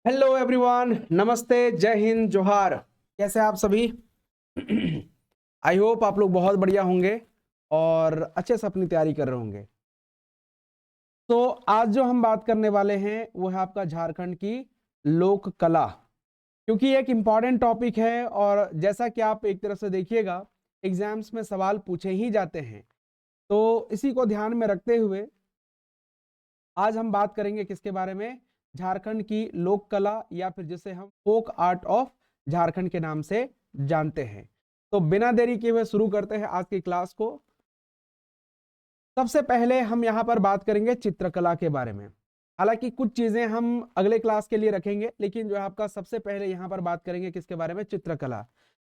Hello everyone, नमस्ते, जय हिंद, जोहार। कैसे हैं आप सभी? आई होप आप लोग बहुत बढ़िया होंगे और अच्छे से अपनी तैयारी कर रहे होंगे। तो आज जो हम बात करने वाले हैं वो है आपका झारखंड की लोक कला, क्योंकि एक इम्पॉर्टेंट टॉपिक है और जैसा कि आप एक तरफ से देखिएगा एग्जाम्स में सवाल पूछे ही जाते हैं। तो इसी को ध्यान में रखते हुए आज हम बात करेंगे किसके बारे में? झारखंड की लोक कला या फिर जिसे हम फोक आर्ट ऑफ झारखंड के नाम से जानते हैं। तो बिना देरी किए हुए शुरू करते हैं आज की क्लास को। सबसे पहले हम यहाँ पर बात करेंगे चित्रकला के बारे में। हालांकि कुछ चीजें हम अगले क्लास के लिए रखेंगे, लेकिन जो है आपका सबसे पहले यहाँ पर बात करेंगे किसके बारे में? चित्रकला,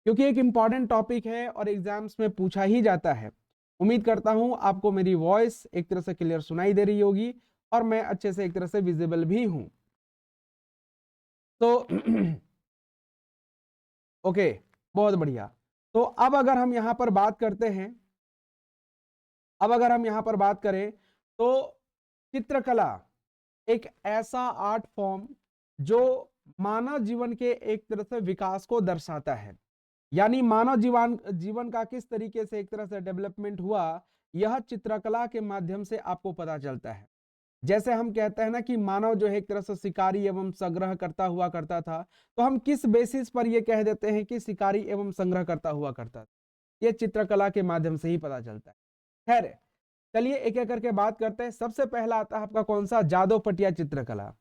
क्योंकि एक इंपॉर्टेंट टॉपिक है और एग्जाम्स में पूछा ही जाता है। उम्मीद करता हूं आपको मेरी वॉइस एक तरह से क्लियर सुनाई दे रही होगी और मैं अच्छे से एक तरह से विजिबल भी हूं। तो ओके, बहुत बढ़िया। तो अब अगर हम यहाँ पर बात करते हैं, अब अगर हम यहाँ पर बात करें तो चित्रकला एक ऐसा आर्ट फॉर्म जो मानव जीवन के एक तरह से विकास को दर्शाता है, यानी मानव जीवन जीवन का किस तरीके से एक तरह से डेवलपमेंट हुआ, यह चित्रकला के माध्यम से आपको पता चलता है। जैसे हम कहते हैं ना कि मानव जो है एक तरह से शिकारी एवं संग्रह करता हुआ करता था, तो हम किस बेसिस पर यह कह देते हैं कि शिकारी एवं संग्रह करता हुआ करता था? यह चित्रकला के माध्यम से ही पता चलता है। खैर, चलिए एक एक करके बात करते हैं। सबसे पहला आता है आपका कौन सा? जादव पटिया चित्रकला।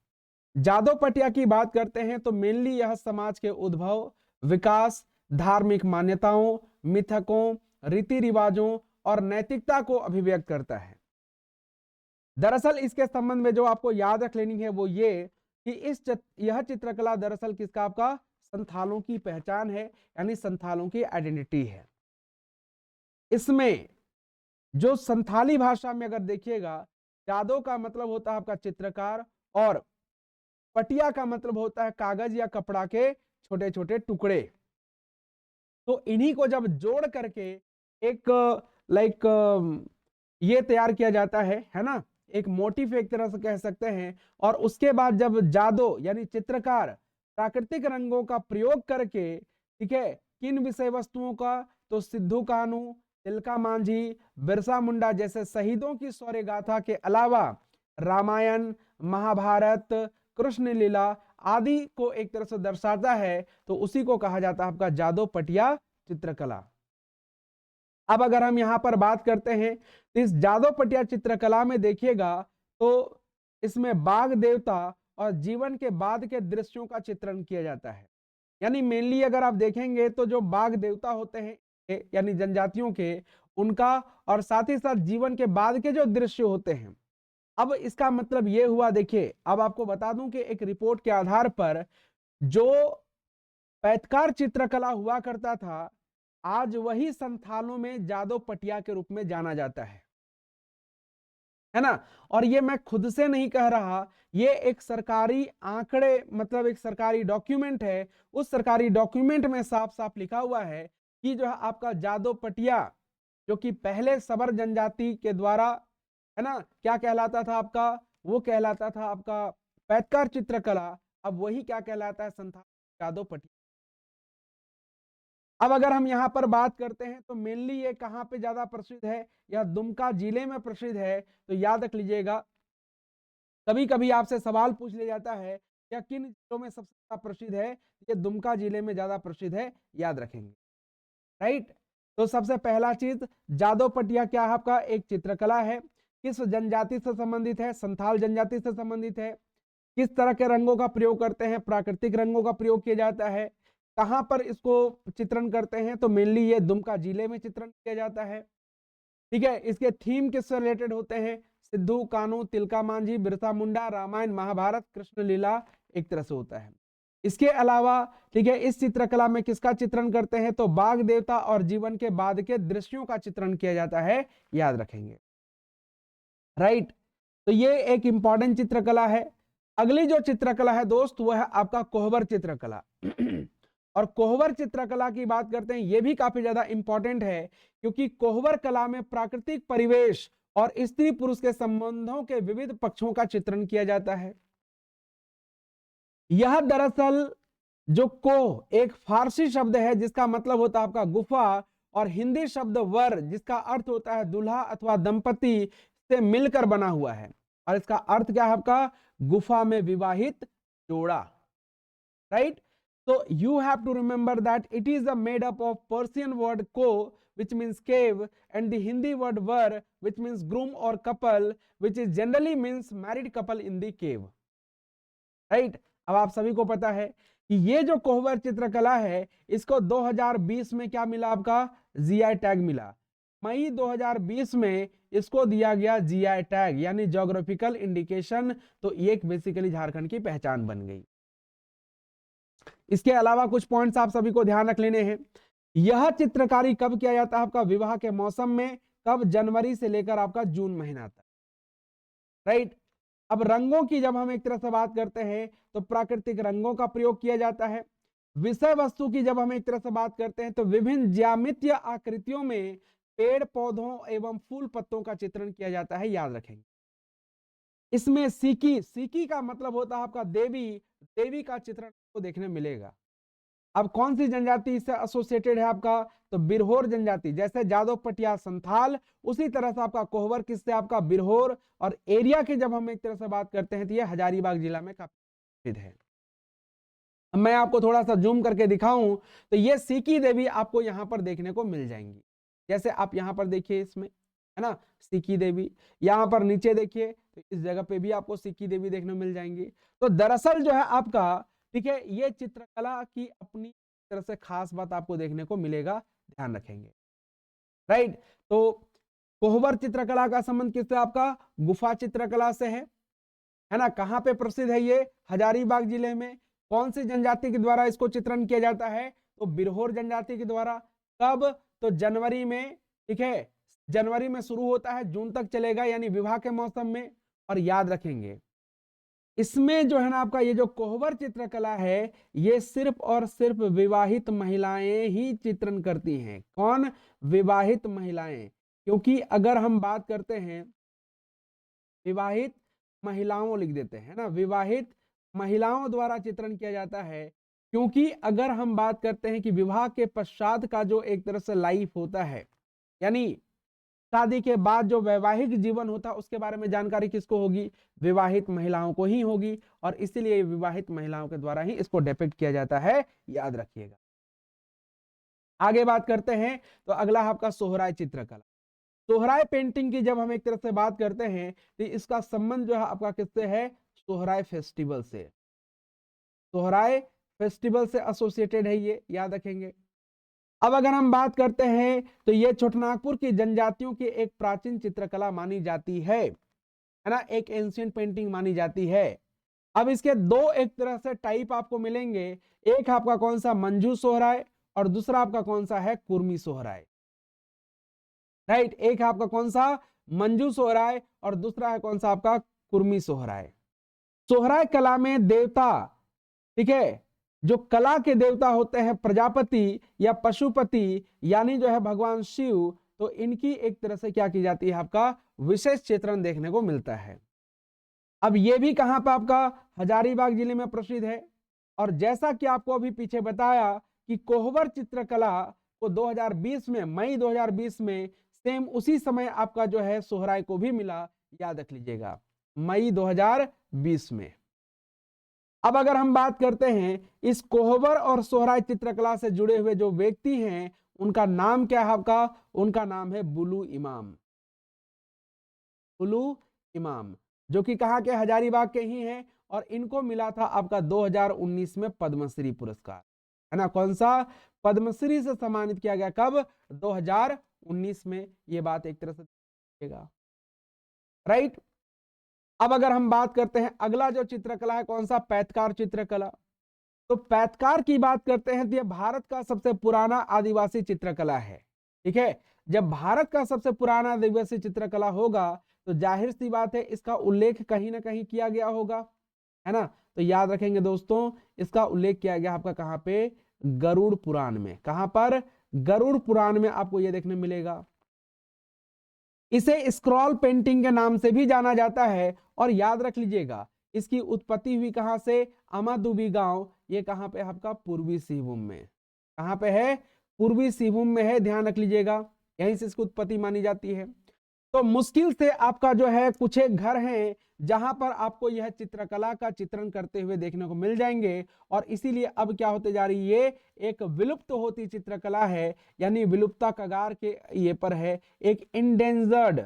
जादव पटिया की बात करते हैं तो मेनली यह समाज के उद्भव, विकास, धार्मिक मान्यताओं, मिथकों, रीति रिवाजों और नैतिकता को अभिव्यक्त करता है। दरअसल इसके संबंध में जो आपको याद रख लेनी है वो ये कि यह चित्रकला दरअसल किसका? आपका संथालों की पहचान है, यानी संथालों की आइडेंटिटी है। इसमें जो संथाली भाषा में अगर देखिएगा, जादव का मतलब होता है आपका चित्रकार और पटिया का मतलब होता है कागज या कपड़ा के छोटे छोटे टुकड़े। तो इन्हीं को जब जोड़ करके एक लाइक ये तैयार किया जाता है ना, एक मोटिफ एक तरह से कह सकते हैं। और उसके बाद जब जादव यानी चित्रकार प्राकृतिक रंगों का प्रयोग करके, ठीक है, किन विषय वस्तुओं का? तो सिद्धू कान्हू, तिलका मांझी, बिरसा मुंडा जैसे शहीदों की शौर्य गाथा के अलावा रामायण, महाभारत, कृष्ण लीला आदि को एक तरह से दर्शाता है, तो उसी को कहा जाता है आपका जादव पटिया चित्रकला। अब अगर हम यहां पर बात करते हैं तो इस जादव पटिया चित्रकला में देखिएगा तो इसमें बाघ देवता और जीवन के बाद के दृश्यों का चित्रण किया जाता है। यानी मेनली अगर आप देखेंगे तो जो बाघ देवता होते हैं यानी जनजातियों के, उनका, और साथ ही साथ जीवन के बाद के जो दृश्य होते हैं। अब इसका मतलब ये हुआ, देखिए अब आपको बता दूं कि एक रिपोर्ट के आधार पर जो पैतकार चित्रकला हुआ करता था, आज वही संथालों में जादव पटिया के रूप में जाना जाता है ना। और ये मैं खुद से नहीं कह रहा, ये एक सरकारी आंकड़े, मतलब एक सरकारी डॉक्यूमेंट है। उस सरकारी डॉक्यूमेंट में साफ साफ लिखा हुआ है कि जो है आपका जादव पटिया, जो कि पहले सबर जनजाति के द्वारा, है ना, क्या कहलाता था आपका? वो कहलाता था आपका पैतकार चित्रकला। अब वही क्या कहलाता है? संथाल जादव पटिया। अब अगर हम यहाँ पर बात करते हैं तो मेनली ये कहाँ पे ज्यादा प्रसिद्ध है? यह दुमका जिले में प्रसिद्ध है। तो याद रख लीजिएगा, कभी कभी आपसे सवाल पूछ लिया जाता है या किन जिलों में सबसे ज्यादा प्रसिद्ध है? ये दुमका जिले में ज्यादा प्रसिद्ध है, याद रखेंगे। राइट। तो सबसे पहला चीज, जादव पटिया क्या है? आपका एक चित्रकला है। किस जनजाति से संबंधित है? संथाल जनजाति से संबंधित है। किस तरह के रंगों का प्रयोग करते हैं? प्राकृतिक रंगों का प्रयोग किया जाता है। कहां पर इसको चित्रण करते हैं? तो मेनली ये दुमका जिले में चित्रण किया जाता है। ठीक है, इसके थीम किससे रिलेटेड होते हैं? सिद्धू कान्हू, तिलका मांझी, बिरसा मुंडा, रामायण, महाभारत, कृष्ण लीला एक तरह से होता है। इसके अलावा, ठीक है, इस चित्रकला में किसका चित्रण करते हैं? तो बाघ देवता और जीवन के बाद के दृश्यों का चित्रण किया जाता है, याद रखेंगे। राइट। तो ये एक इंपॉर्टेंट चित्रकला है। अगली जो चित्रकला है दोस्त, वो है आपका कोहबर चित्रकला। और कोहबर चित्रकला की बात करते हैं, ये भी काफी ज्यादा इंपॉर्टेंट है, क्योंकि कोहबर कला में प्राकृतिक परिवेश और स्त्री पुरुष के संबंधों के विविध पक्षों का चित्रण किया जाता है। यह दरअसल जो को एक फारसी शब्द है जिसका मतलब होता है आपका गुफा, और हिंदी शब्द वर जिसका अर्थ होता है दूल्हा अथवा दंपति से मिलकर बना हुआ है, और इसका अर्थ क्या है आपका गुफा में विवाहित जोड़ा, right. So you have to remember that it is made up of Persian word ko, which means cave, and the Hindi word var, which means groom or couple, which is generally means married couple in the cave, right। अब आप सभी को पता है कि ये जो कोहबर चित्रकला है इसको 2020 में क्या मिला आपका जीआई टैग मिला। मई 2020 में इसको दिया गया जीआई टैग यानी ज्योग्राफिकल इंडिकेशन, तो ये बेसिकली झारखंड की पहचान बन गई। इसके अलावा कुछ पॉइंट्स आप सभी को ध्यान रख लेने हैं। यह चित्रकारी कब किया जाता है आपका विवाह के मौसम में, कब जनवरी से लेकर आपका जून महीना तक, राइट। अब रंगों की जब हम एक तरह से बात करते हैं तो प्राकृतिक रंगों का प्रयोग किया जाता है। विषय वस्तु की जब हम एक तरह से बात करते हैं तो विभिन्न ज्यामितीय आकृतियों में पेड़ पौधों एवं फूल पत्तों का चित्रण किया जाता है, याद रखेंगे। इसमें सीकी, सीकी का मतलब होता है आपका देवी, देवी का चित्रण को देखने मिलेगा। अब कौन सी जनजाति इससे एसोसिएटेड है आपका, तो बिरहोर जनजाति, जैसे जादव पटिया संथाल, उसी तरह से आपका कोहबर किससे आपका बिरहोर, और एरिया की जब हम एक तरह से बात करते हैं तो ये हजारीबाग जिला में काफी प्रसिद्ध है। मैं आपको थोड़ा सा जूम करके दिखाऊं तो ये सीकी देवी आपको यहाँ पर देखने को मिल जाएंगी, जैसे आप यहाँ पर देखिए इसमें है ना सीकी देवी, यहाँ पर नीचे देखिए तो इस जगह पे भी आपको सीकी देवी देखने को मिल जाएंगी। तो दरअसल जो है आपका ठीक है ये चित्रकला की अपनी तरह से खास बात आपको देखने को मिलेगा, ध्यान रखेंगे, राइट। तो कोहबर चित्रकला का संबंध किससे आपका गुफा चित्रकला से है ना। कहाँ पे प्रसिद्ध है ये, हजारीबाग जिले में। कौन सी जनजाति के द्वारा इसको चित्रण किया जाता है, तो बिरहोर जनजाति के द्वारा। कब, तो जनवरी में, ठीक है, जनवरी में शुरू होता है, जून तक चलेगा यानी विवाह के मौसम में। और याद रखेंगे इसमें जो है ना आपका ये जो कोहबर चित्रकला है ये सिर्फ और सिर्फ विवाहित महिलाएं ही चित्रण करती हैं। कौन, विवाहित महिलाएं, क्योंकि अगर हम बात करते हैं विवाहित महिलाओं लिख देते हैं ना, विवाहित महिलाओं द्वारा चित्रण किया जाता है, क्योंकि अगर हम बात करते हैं कि विवाह के पश्चात का जो एक तरह से लाइफ होता है यानी शादी के बाद जो वैवाहिक जीवन होता है उसके बारे में जानकारी किसको होगी, विवाहित महिलाओं को ही होगी, और इसीलिए विवाहित महिलाओं के द्वारा ही इसको डिपिक्ट किया जाता है, याद रखिएगा। आगे बात करते हैं तो अगला आपका सोहराय चित्रकला। सोहराय पेंटिंग की जब हम एक तरह से बात करते हैं तो इसका संबंध जो है आपका किससे है, सोहराय फेस्टिवल से। सोहराय फेस्टिवल से एसोसिएटेड है ये, याद रखेंगे। अब अगर हम बात करते हैं तो ये छोटनागपुर की जनजातियों की एक प्राचीन चित्रकला मानी जाती है ना, एक एंशिएंट पेंटिंग मानी जाती है। अब इसके दो एक तरह से टाइप आपको मिलेंगे, एक आपका कौन सा मंजू सोहराय और दूसरा आपका कौन सा है कुर्मी सोहराय, राइट। एक आपका कौन सा मंजू सोहराय और दूसरा है कौन सा आपका कुर्मी सोहराय। सोहराय कला में देवता, ठीक है, जो कला के देवता होते हैं प्रजापति या पशुपति यानी जो है भगवान शिव, तो इनकी एक तरह से क्या की जाती है आपका विशेष चित्रण देखने को मिलता है। अब ये भी कहां पर आपका हजारीबाग जिले में प्रसिद्ध है। और जैसा कि आपको अभी पीछे बताया कि कोहबर चित्रकला को 2020 में, मई 2020 में सेम उसी समय आपका जो है सोहराय को भी मिला, याद रख लीजिएगा, मई 2020 में। अब अगर हम बात करते हैं इस कोहबर और सोहराय चित्रकला से जुड़े हुए जो व्यक्ति हैं उनका नाम क्या है आपका, उनका नाम है बुलू इमाम। बुलू इमाम जो कि कहाँ के, हजारीबाग के ही हैं, और इनको मिला था आपका 2019 में पद्मश्री पुरस्कार, है ना। कौन सा, पद्मश्री से सम्मानित किया गया, कब, 2019 में। ये बात एक तरह से देखिएगा, राइट। अब अगर हम बात करते हैं अगला जो चित्रकला है कौन सा, पैतकार चित्रकला। तो पैतकार की बात करते हैं तो यह भारत का सबसे पुराना आदिवासी चित्रकला है, ठीक है। जब भारत का सबसे पुराना आदिवासी चित्रकला होगा तो जाहिर सी बात है इसका उल्लेख कहीं ना कहीं किया गया होगा, है ना। तो याद रखेंगे दोस्तों इसका उल्लेख किया गया आपका कहां पे, गरुड़ पुराण में। कहां पर, गरुड़ पुराण में आपको यह देखने मिलेगा। इसे स्क्रॉल पेंटिंग के नाम से भी जाना जाता है, और याद रख लीजिएगा इसकी उत्पत्ति हुई कहां से, अमादुबी गांव, ये कहां पे आपका पूर्वी सिंहभूम में, कहां पे है, पूर्वी सिंहभूम में है, ध्यान रख लीजिएगा, यहीं से इसकी उत्पत्ति मानी जाती है। तो मुश्किल से आपका जो है कुछ एक घर हैं जहां पर आपको यह चित्रकला का चित्रण करते हुए देखने को मिल जाएंगे, और इसीलिए अब क्या होते जा रही है, एक विलुप्त होती चित्रकला है, यानी विलुप्तता कगार के ये पर है, एक इंडेंजर्ड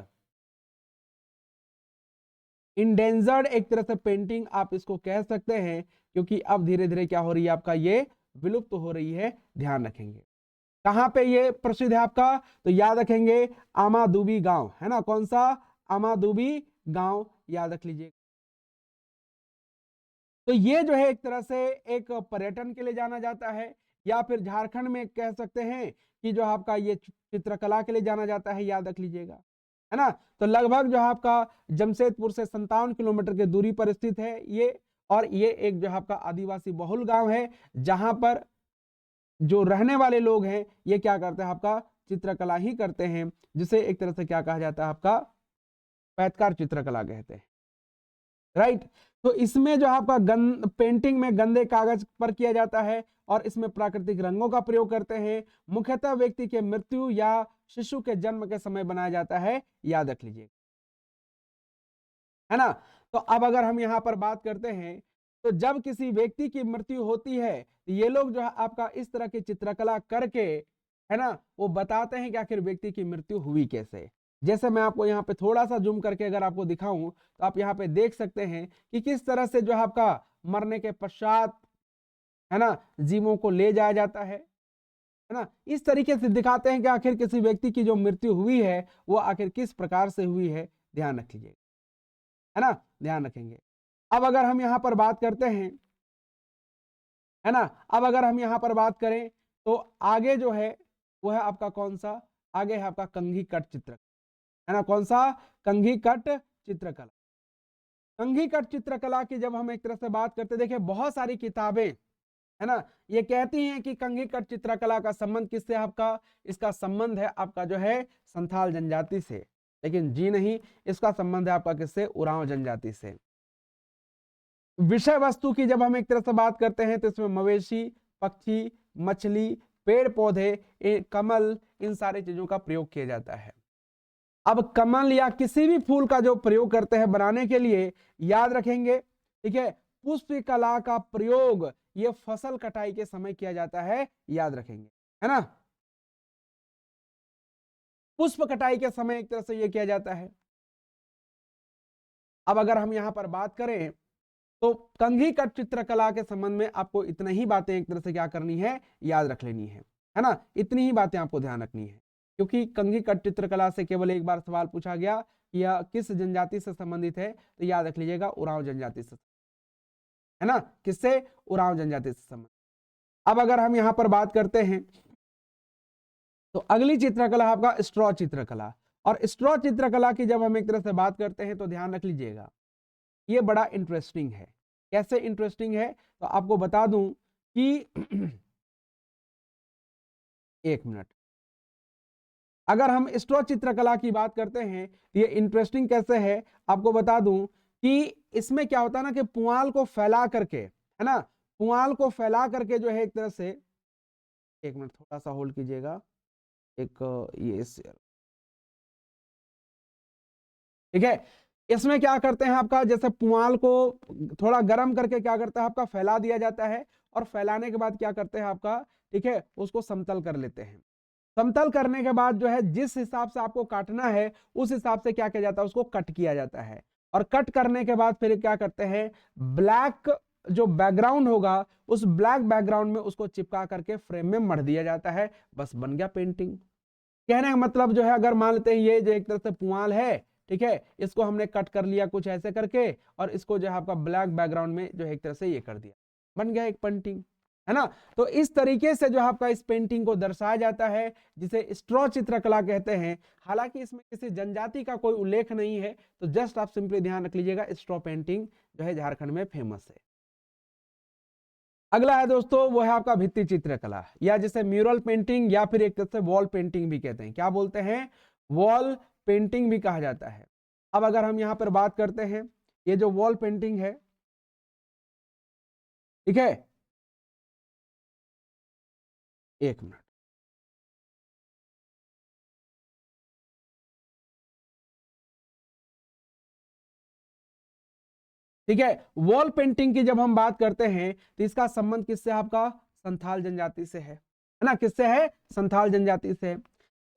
एक तरह से पेंटिंग आप इसको कह सकते हैं, क्योंकि अब धीरे धीरे क्या हो रही है आपका, ये विलुप्त हो रही है, ध्यान रखेंगे। कहां पे ये प्रसिद्ध है आपका, तो याद रखेंगे आमादुबी गांव है ना, कौन सा, आमादुबी गांव, याद रख लीजिए। तो ये जो है एक तरह से एक पर्यटन के लिए जाना जाता है, या फिर झारखंड में कह सकते हैं कि जो आपका ये चित्रकला के लिए जाना जाता है, याद रख लीजिएगा, है ना। तो लगभग जो आपका जमशेदपुर से 57 किलोमीटर की दूरी पर स्थित है ये, और ये एक जो आपका आदिवासी बहुल गांव है, जहां पर जो रहने वाले लोग हैं ये क्या करते हैं, आपका चित्रकला ही करते हैं, जिसे एक तरह से क्या कहा जाता है, आपका पैतकार चित्रकला कहते हैं, राइट। तो इसमें जो आपका पेंटिंग में गंदे कागज पर किया जाता है, और इसमें प्राकृतिक रंगों का प्रयोग करते हैं, मुख्यतः व्यक्ति के मृत्यु या शिशु के जन्म के समय बनाया जाता है, याद रख लीजिए, है ना। तो अब अगर हम यहाँ पर बात करते हैं, तो जब किसी व्यक्ति की मृत्यु होती है, ये लोग जो है आपका इस तरह की चित्रकला करके, है ना, वो बताते हैं कि आखिर व्यक्ति की मृत्यु हुई कैसे। जैसे मैं आपको यहाँ पे थोड़ा सा जूम करके अगर आपको दिखाऊं, तो आप यहाँ पे देख सकते हैं कि किस तरह से जो है आपका मरने के पश्चात, है ना, जीवों को ले जाया जाता है ना, इस तरीके से दिखाते हैं कि आखिर किसी व्यक्ति की जो मृत्यु हुई है वो आखिर किस प्रकार से हुई है, ध्यान रख लीजिए, है ना, ध्यान रखेंगे। अब अगर हम यहाँ पर बात करते हैं, है ना, अब अगर हम यहाँ पर बात करें, तो आगे जो है वो है आपका कौन सा, आगे है आपका कंघी कट चित्र, है ना, कौन सा, कंघी कट चित्रकला। कंघी कट चित्रकला की जब हम एक तरह से बात करते, देखिए बहुत सारी किताबें, है ना, ये कहती हैं कि कंघी कट चित्रकला का संबंध किससे, आपका इसका संबंध है आपका जो है संथाल जनजाति से, लेकिन जी नहीं, इसका संबंध है आपका किससे, उरांव जनजाति से। विषय वस्तु की जब हम एक तरह से बात करते हैं, तो इसमें मवेशी, पक्षी, मछली, पेड़ पौधे, कमल, इन सारी चीजों का प्रयोग किया जाता है। अब कमल या किसी भी फूल का जो प्रयोग करते हैं बनाने के लिए, याद रखेंगे, ठीक है, पुष्प कला का प्रयोग ये फसल कटाई के समय किया जाता है, याद रखेंगे, है ना, पुष्प कटाई के समय एक तरह से ये किया जाता है। अब अगर हम यहां पर बात करें, तो कंघी कट चित्रकला के संबंध में आपको इतनी ही बातें एक तरह से क्या करनी है, याद रख लेनी है ना, इतनी ही बातें आपको ध्यान रखनी है, क्योंकि कंघी कट चित्रकला से केवल एक बार सवाल पूछा गया कि यह किस जनजाति से संबंधित है, तो याद रख लीजिएगा उरांव जनजाति से, है ना, किससे, उरांव जनजाति से संबंधित। अब अगर हम यहां पर बात करते हैं, तो अगली चित्रकला आपका स्ट्रॉ चित्रकला, और स्ट्रॉ चित्रकला की जब हम एक तरह से बात करते हैं, तो ध्यान रख लीजिएगा ये बड़ा इंटरेस्टिंग है। कैसे इंटरेस्टिंग है, तो आपको बता दूं कि एक मिनट, अगर हम स्ट्रॉ चित्रकला की बात करते हैं, तो ये इंटरेस्टिंग कैसे है, आपको बता दूं कि इसमें क्या होता है ना, कि पुआल को फैला करके, है ना, पुआल को फैला करके जो है एक तरह से, एक मिनट थोड़ा सा होल्ड कीजिएगा, एक ये ठीक है, इसमें क्या करते हैं आपका, जैसे पुआल को थोड़ा गर्म करके क्या करते हैं आपका, फैला दिया जाता है, और फैलाने के बाद क्या करते हैं आपका, ठीक है, उसको समतल कर लेते हैं। समतल करने के बाद जो है जिस हिसाब से आपको काटना है, उस हिसाब से क्या किया जाता है, उसको कट किया जाता है, और कट करने के बाद फिर क्या करते हैं, ब्लैक जो बैकग्राउंड होगा, उस ब्लैक बैकग्राउंड में उसको चिपका करके फ्रेम में मढ़ दिया जाता है, बस बन गया पेंटिंग। कहने का मतलब जो है, अगर मान लेते हैं ये जो एक तरह से पुआल है, ठीक है, इसको हमने कट कर लिया कुछ ऐसे करके, और इसको जो है आपका ब्लैक बैकग्राउंड में जो है एक तरह से ये कर दिया, बन गया एक पेंटिंग, है ना। तो इस तरीके से जो आपका इस पेंटिंग को दर्शाया जाता है, जिसे स्ट्रॉ चित्रकला कहते हैं। हालांकि इसमें किसी जनजाति का कोई उल्लेख नहीं है, तो जस्ट आप सिंपली ध्यान रख लीजिएगा, स्ट्रॉ पेंटिंग जो है झारखंड में फेमस है। अगला है दोस्तों, वो है आपका भित्ति चित्रकला, या जिसे म्यूरल पेंटिंग या फिर एक तरह से वॉल पेंटिंग भी कहते हैं। क्या बोलते हैं, वॉल पेंटिंग भी कहा जाता है। अब अगर हम यहाँ पर बात करते हैं, ये जो वॉल पेंटिंग है, ठीक है, एक मिनट। ठीक है, वॉल पेंटिंग की जब हम बात करते हैं तो इसका संबंध किससे, आपका संथाल जनजाति से है ना, किससे है, संथाल जनजाति से।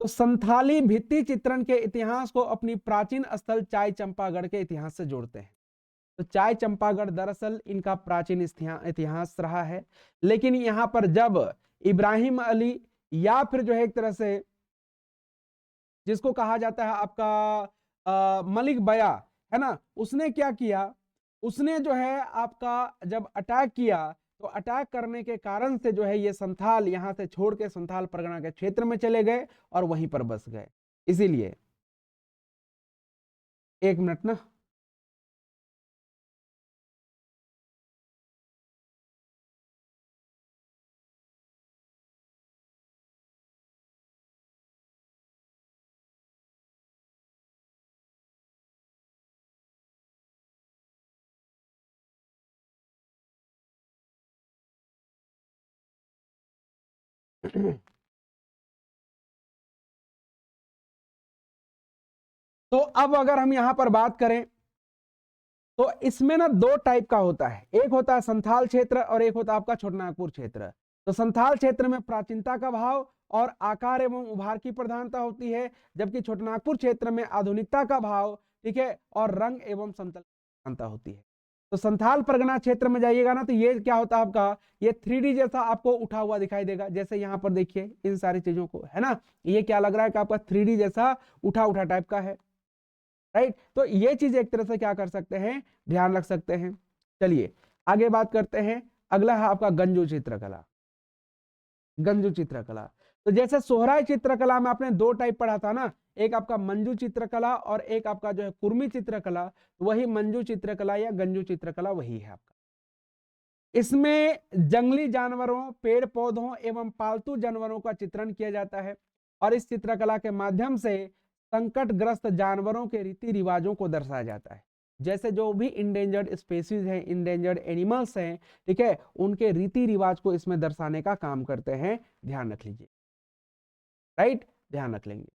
तो संथाली भित्ति चित्रण के इतिहास को अपनी प्राचीन स्थल चाय चंपागढ़ के इतिहास से जोड़ते हैं। तो चाय चंपागढ़ दरअसल इनका प्राचीन इतिहास रहा है, लेकिन यहां पर जब इब्राहिम अली या फिर जो है एक तरह से जिसको कहा जाता है आपका मलिक बया, है ना, उसने क्या किया, उसने जो है आपका जब अटैक किया तो अटैक करने के कारण से जो है ये संथाल यहां से छोड़ के संथाल परगना के क्षेत्र में चले गए और वहीं पर बस गए। इसीलिए एक मिनट ना, तो अब अगर हम यहां पर बात करें तो इसमें ना दो टाइप का होता है, एक होता है संथाल क्षेत्र और एक होता है आपका छोटानागपुर क्षेत्र। तो संथाल क्षेत्र में प्राचीनता का भाव और आकार एवं उभार की प्रधानता होती है, जबकि छोटानागपुर क्षेत्र में आधुनिकता का भाव, ठीक है, और रंग एवं समतल प्रधानता होती है। तो संथाल परगना क्षेत्र में जाइएगा ना तो ये क्या होता है आपका, ये 3D जैसा आपको उठा हुआ दिखाई देगा, जैसे यहाँ पर देखिए इन सारी चीजों को, है ना, ये क्या लग रहा है कि आपका 3D जैसा उठा उठा टाइप का है, राइट। तो ये चीज एक तरह से क्या कर सकते हैं, ध्यान रख सकते हैं। चलिए आगे बात करते हैं, अगला है आपका गंजू चित्रकला। गंजू चित्रकला, तो जैसे सोहराय चित्रकला में आपने दो टाइप पढ़ा था ना, एक आपका मंजू चित्रकला और एक आपका जो है कुर्मी चित्रकला, वही मंजू चित्रकला या गंजू चित्रकला वही है आपका। इसमें जंगली जानवरों, पेड़ पौधों एवं पालतू जानवरों का चित्रण किया जाता है और इस चित्रकला के माध्यम से संकटग्रस्त जानवरों के रीति रिवाजों को दर्शाया जाता है। जैसे जो भी इंडेंजर्ड स्पेसीज हैं, इंडेंजर्ड एनिमल्स हैं, ठीक है, उनके रीति रिवाज को इसमें दर्शाने का काम करते हैं, ध्यान रख लीजिए, राइट, ध्यान रख लेंगे।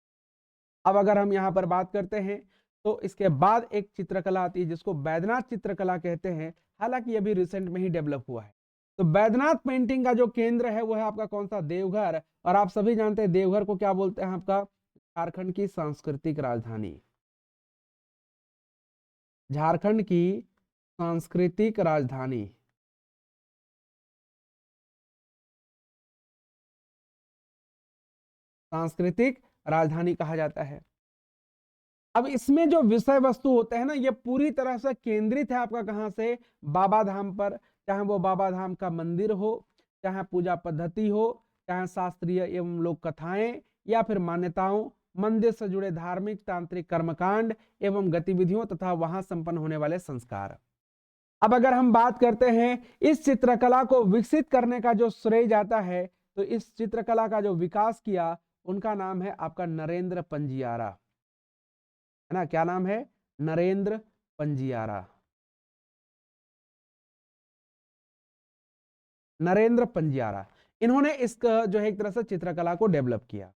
अब अगर हम यहाँ पर बात करते हैं तो इसके बाद एक चित्रकला आती है जिसको बैद्यनाथ चित्रकला कहते हैं, हालांकि ये भी रिसेंट में ही डेवलप हुआ है। तो बैद्यनाथ पेंटिंग का जो केंद्र है वो है आपका कौन सा, देवघर। और आप सभी जानते हैं देवघर को क्या बोलते हैं, आपका झारखंड की सांस्कृतिक राजधानी, झारखंड की सांस्कृतिक राजधानी, सांस्कृतिक राजधानी कहा जाता है। अब इसमें जो विषय वस्तु होते हैं ना, ये पूरी तरह से केंद्रित है आपका कहां से, बाबा धाम पर, चाहे वो बाबा धाम का मंदिर हो, चाहे पूजा पद्धति हो, चाहे शास्त्रीय एवं लोक कथाएं या फिर मान्यताओं, मंदिर से जुड़े धार्मिक तांत्रिक कर्मकांड एवं गतिविधियों तथा वहां संपन्न होने वाले संस्कार। अब अगर हम बात करते हैं इस चित्रकला को विकसित करने का जो श्रेय जाता है, तो इस चित्रकला का जो विकास किया उनका नाम है आपका नरेंद्र पंजियारा, है ना, क्या नाम है, नरेंद्र पंजियारा, नरेंद्र पंजियारा। इन्होंने इस जो है एक तरह से चित्रकला को डेवलप किया,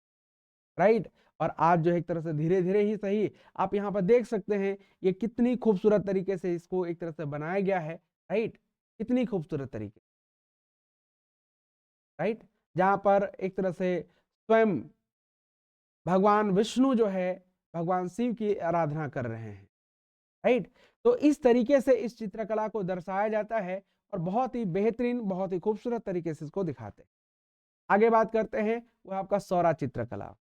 राइट। और आज जो है एक तरह से धीरे धीरे ही सही, आप यहाँ पर देख सकते हैं ये कितनी खूबसूरत तरीके से इसको एक तरह से बनाया गया है, राइट, कितनी खूबसूरत तरीके, राइट, जहां पर एक तरह से स्वयं भगवान विष्णु जो है भगवान शिव की आराधना कर रहे हैं, राइट। तो इस तरीके से इस चित्रकला को दर्शाया जाता है और बहुत ही बेहतरीन, बहुत ही खूबसूरत तरीके से इसको दिखाते हैं। आगे बात करते हैं वो आपका सौरा चित्रकला।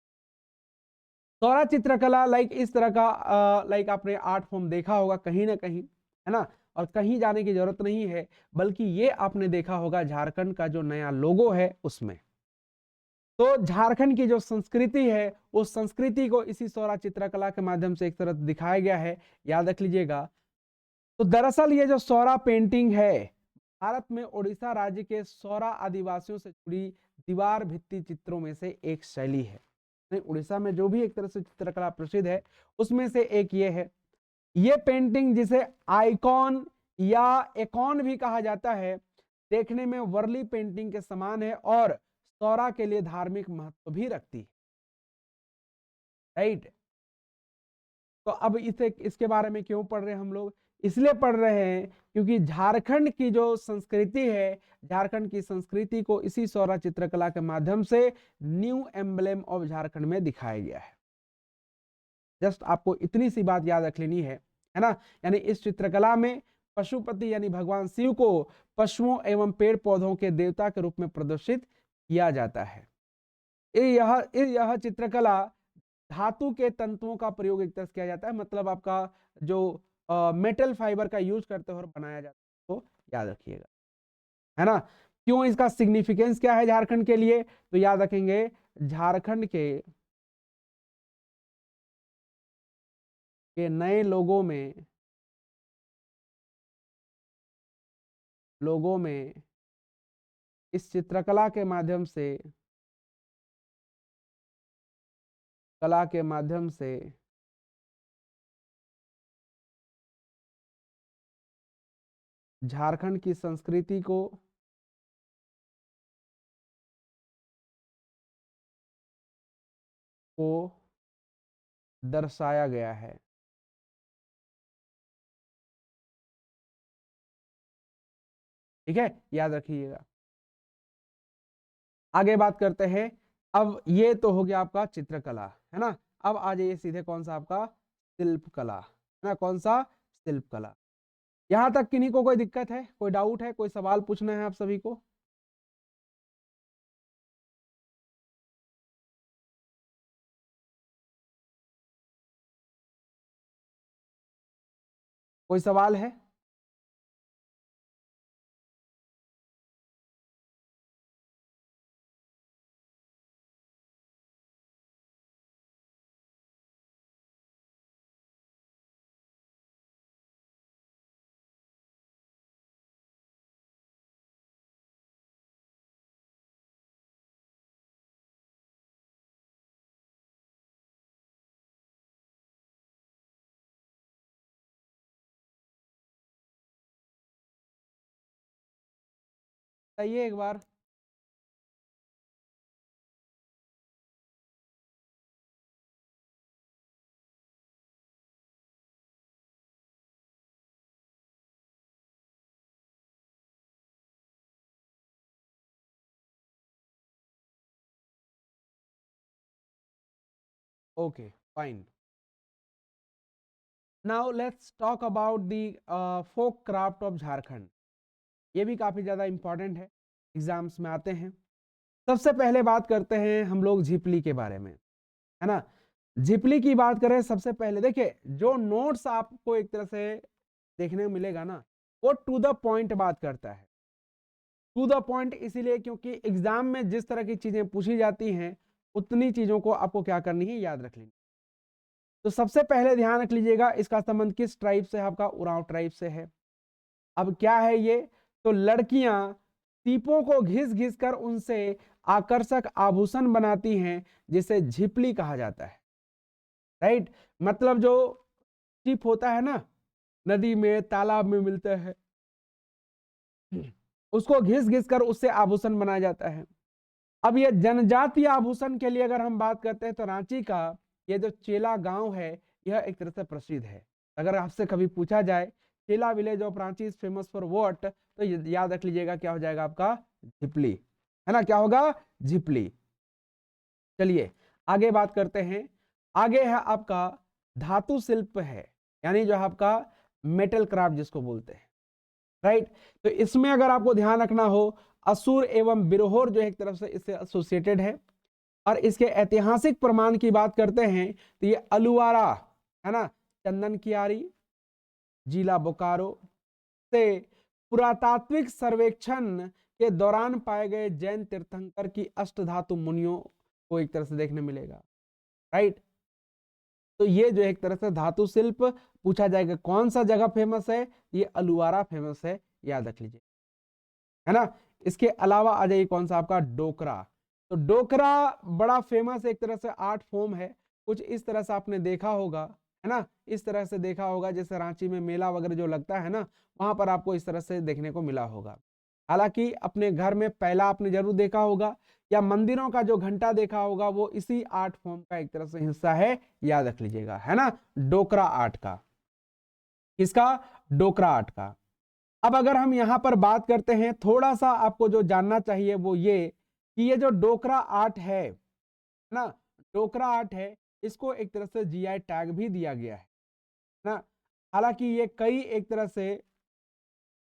सौरा चित्रकला लाइक इस तरह का लाइक आपने आर्ट फॉर्म देखा होगा कहीं ना कहीं, है ना, और कहीं जाने की जरूरत नहीं है, बल्कि ये आपने देखा होगा झारखंड का जो नया लोगो है उसमें। तो झारखंड की जो संस्कृति है उस संस्कृति को इसी सौरा चित्रकला के माध्यम से एक तरह दिखाया गया है, याद रख लीजिएगा। तो दरअसल ये जो सौरा पेंटिंग है भारत में उड़ीसा राज्य के सौरा आदिवासियों से जुड़ी दीवार भित्ति चित्रों में से एक शैली है। उड़ीसा में जो भी एक तरह से चित्रकला प्रसिद्ध है उसमें से एक ये है। ये पेंटिंग जिसे आइकॉन या एकॉन भी कहा जाता है, देखने में वर्ली पेंटिंग के समान है और सौरा के लिए धार्मिक महत्व भी रखती है। राइट, तो अब इसे इसके बारे में क्यों पढ़ रहे हैं हम लोग? इसलिए पढ़ रहे हैं क्योंकि झारखंड की जो संस्कृति है, झारखंड की संस्कृति को इसी सौरा चित्रकला के माध्यम से न्यू एम्बलेम ऑफ झारखंड में दिखाया गया है। जस्ट आपको इतनी सी बात याद रख लेनी है ना। यानी इस चित्रकला में पशुपति यानी भगवान शिव को पशुओं एवं पेड़ पौधों के देवता के रूप में प्रदर्शित किया जाता है। यह चित्रकला धातु के तंतुओं का प्रयोग एक तरह से किया जाता है, मतलब आपका जो मेटल फाइबर का यूज करते हुए बनाया जाता है, तो याद रखिएगा, है ना। क्यों, इसका सिग्निफिकेंस क्या है झारखंड के लिए? तो याद रखेंगे, झारखंड के नए लोगों में इस चित्रकला के माध्यम से झारखंड की संस्कृति को दर्शाया गया है। ठीक है, याद रखिएगा। आगे बात करते हैं। अब ये तो हो गया आपका चित्रकला, है ना। अब आ जाइए सीधे कौन सा आपका शिल्पकला, है ना। कौन सा? शिल्पकला। यहां तक किन्हीं को कोई दिक्कत है, कोई डाउट है, कोई सवाल पूछना है आप सभी को? कोई सवाल है? बताइए एक बार। Okay, fine. Now let's talk about the folk craft of Jharkhand. ये भी काफी ज्यादा इंपॉर्टेंट है, एग्जाम्स में आते हैं। सबसे पहले बात करते हैं हम लोग झिपली के बारे में, है ना। झिपली की बात करें सबसे पहले, देखिए जो नोट्स आपको एक तरह से देखने को मिलेगा ना, वो टू द पॉइंट बात करता है। टू द पॉइंट इसीलिए क्योंकि एग्जाम में जिस तरह की चीजें पूछी जाती हैं, उतनी चीजों को आपको क्या करनी है, याद रख लेनी। तो सबसे पहले ध्यान रख लीजिएगा, इसका संबंध किस ट्राइब से है? आपका उरांव ट्राइब से है। अब क्या है ये? तो लड़कियां सीपों को घिस घिस कर उनसे आकर्षक आभूषण बनाती हैं, जिसे झिपली कहा जाता है। राइट, मतलब जो सीप होता है ना, नदी में तालाब में मिलता है, उसको घिस घिस कर उससे आभूषण बनाया जाता है। अब ये जनजातीय आभूषण के लिए अगर हम बात करते हैं, तो रांची का ये जो चेला गांव है, यह एक तरह से प्रसिद्ध है। अगर आपसे कभी पूछा जाए चेला village of Ranchi is famous for what, तो याद रख लीजिएगा क्या हो जाएगा आपका? झिपली, है ना। क्या होगा? झिपली। चलिए आगे बात करते हैं। आगे है आपका धातु शिल्प है, यानी जो आपका मेटल क्राफ्ट जिसको बोलते हैं। राइट, तो इसमें अगर आपको ध्यान रखना हो, असुर एवं बिरहोर जो एक तरफ से इससे एसोसिएटेड है। और इसके ऐतिहासिक प्रमाण की बात करते हैं तो ये अलुवारा, है ना, चंदन कियारी, जिला बोकारो से पुरातात्विक सर्वेक्षण के दौरान पाए गए जैन तीर्थंकर की अष्टधातु मुनियों को एक तरह से देखने मिलेगा। राइट, तो ये जो एक तरह से धातु शिल्प पूछा जाएगा कौन सा जगह फेमस है, ये अलुवारा फेमस है, याद रख लीजिए, है ना। इसके अलावा आ जाइए कौन सा आपका डोकरा। तो डोकरा बड़ा फेमस एक तरह से आर्ट फॉर्म है, कुछ इस तरह से आपने देखा होगा, है ना। इस तरह से देखा होगा, जैसे रांची में मेला वगैरह जो लगता है ना, वहां पर आपको इस तरह से देखने को मिला होगा। हालांकि अपने घर में पहला आपने जरूर देखा होगा, या मंदिरों का जो घंटा देखा होगा वो इसी आर्ट फॉर्म का एक तरह से हिस्सा है, याद रख लीजिएगा, है ना, डोकरा आर्ट का। किसका? डोकरा आर्ट का। अब अगर हम यहां पर बात करते हैं, थोड़ा सा आपको जो जानना चाहिए वो ये कि ये जो डोकरा आर्ट है ना, डोकरा आर्ट है, इसको एक तरह से जीआई टैग भी दिया गया है ना। हालांकि ये कई एक तरह से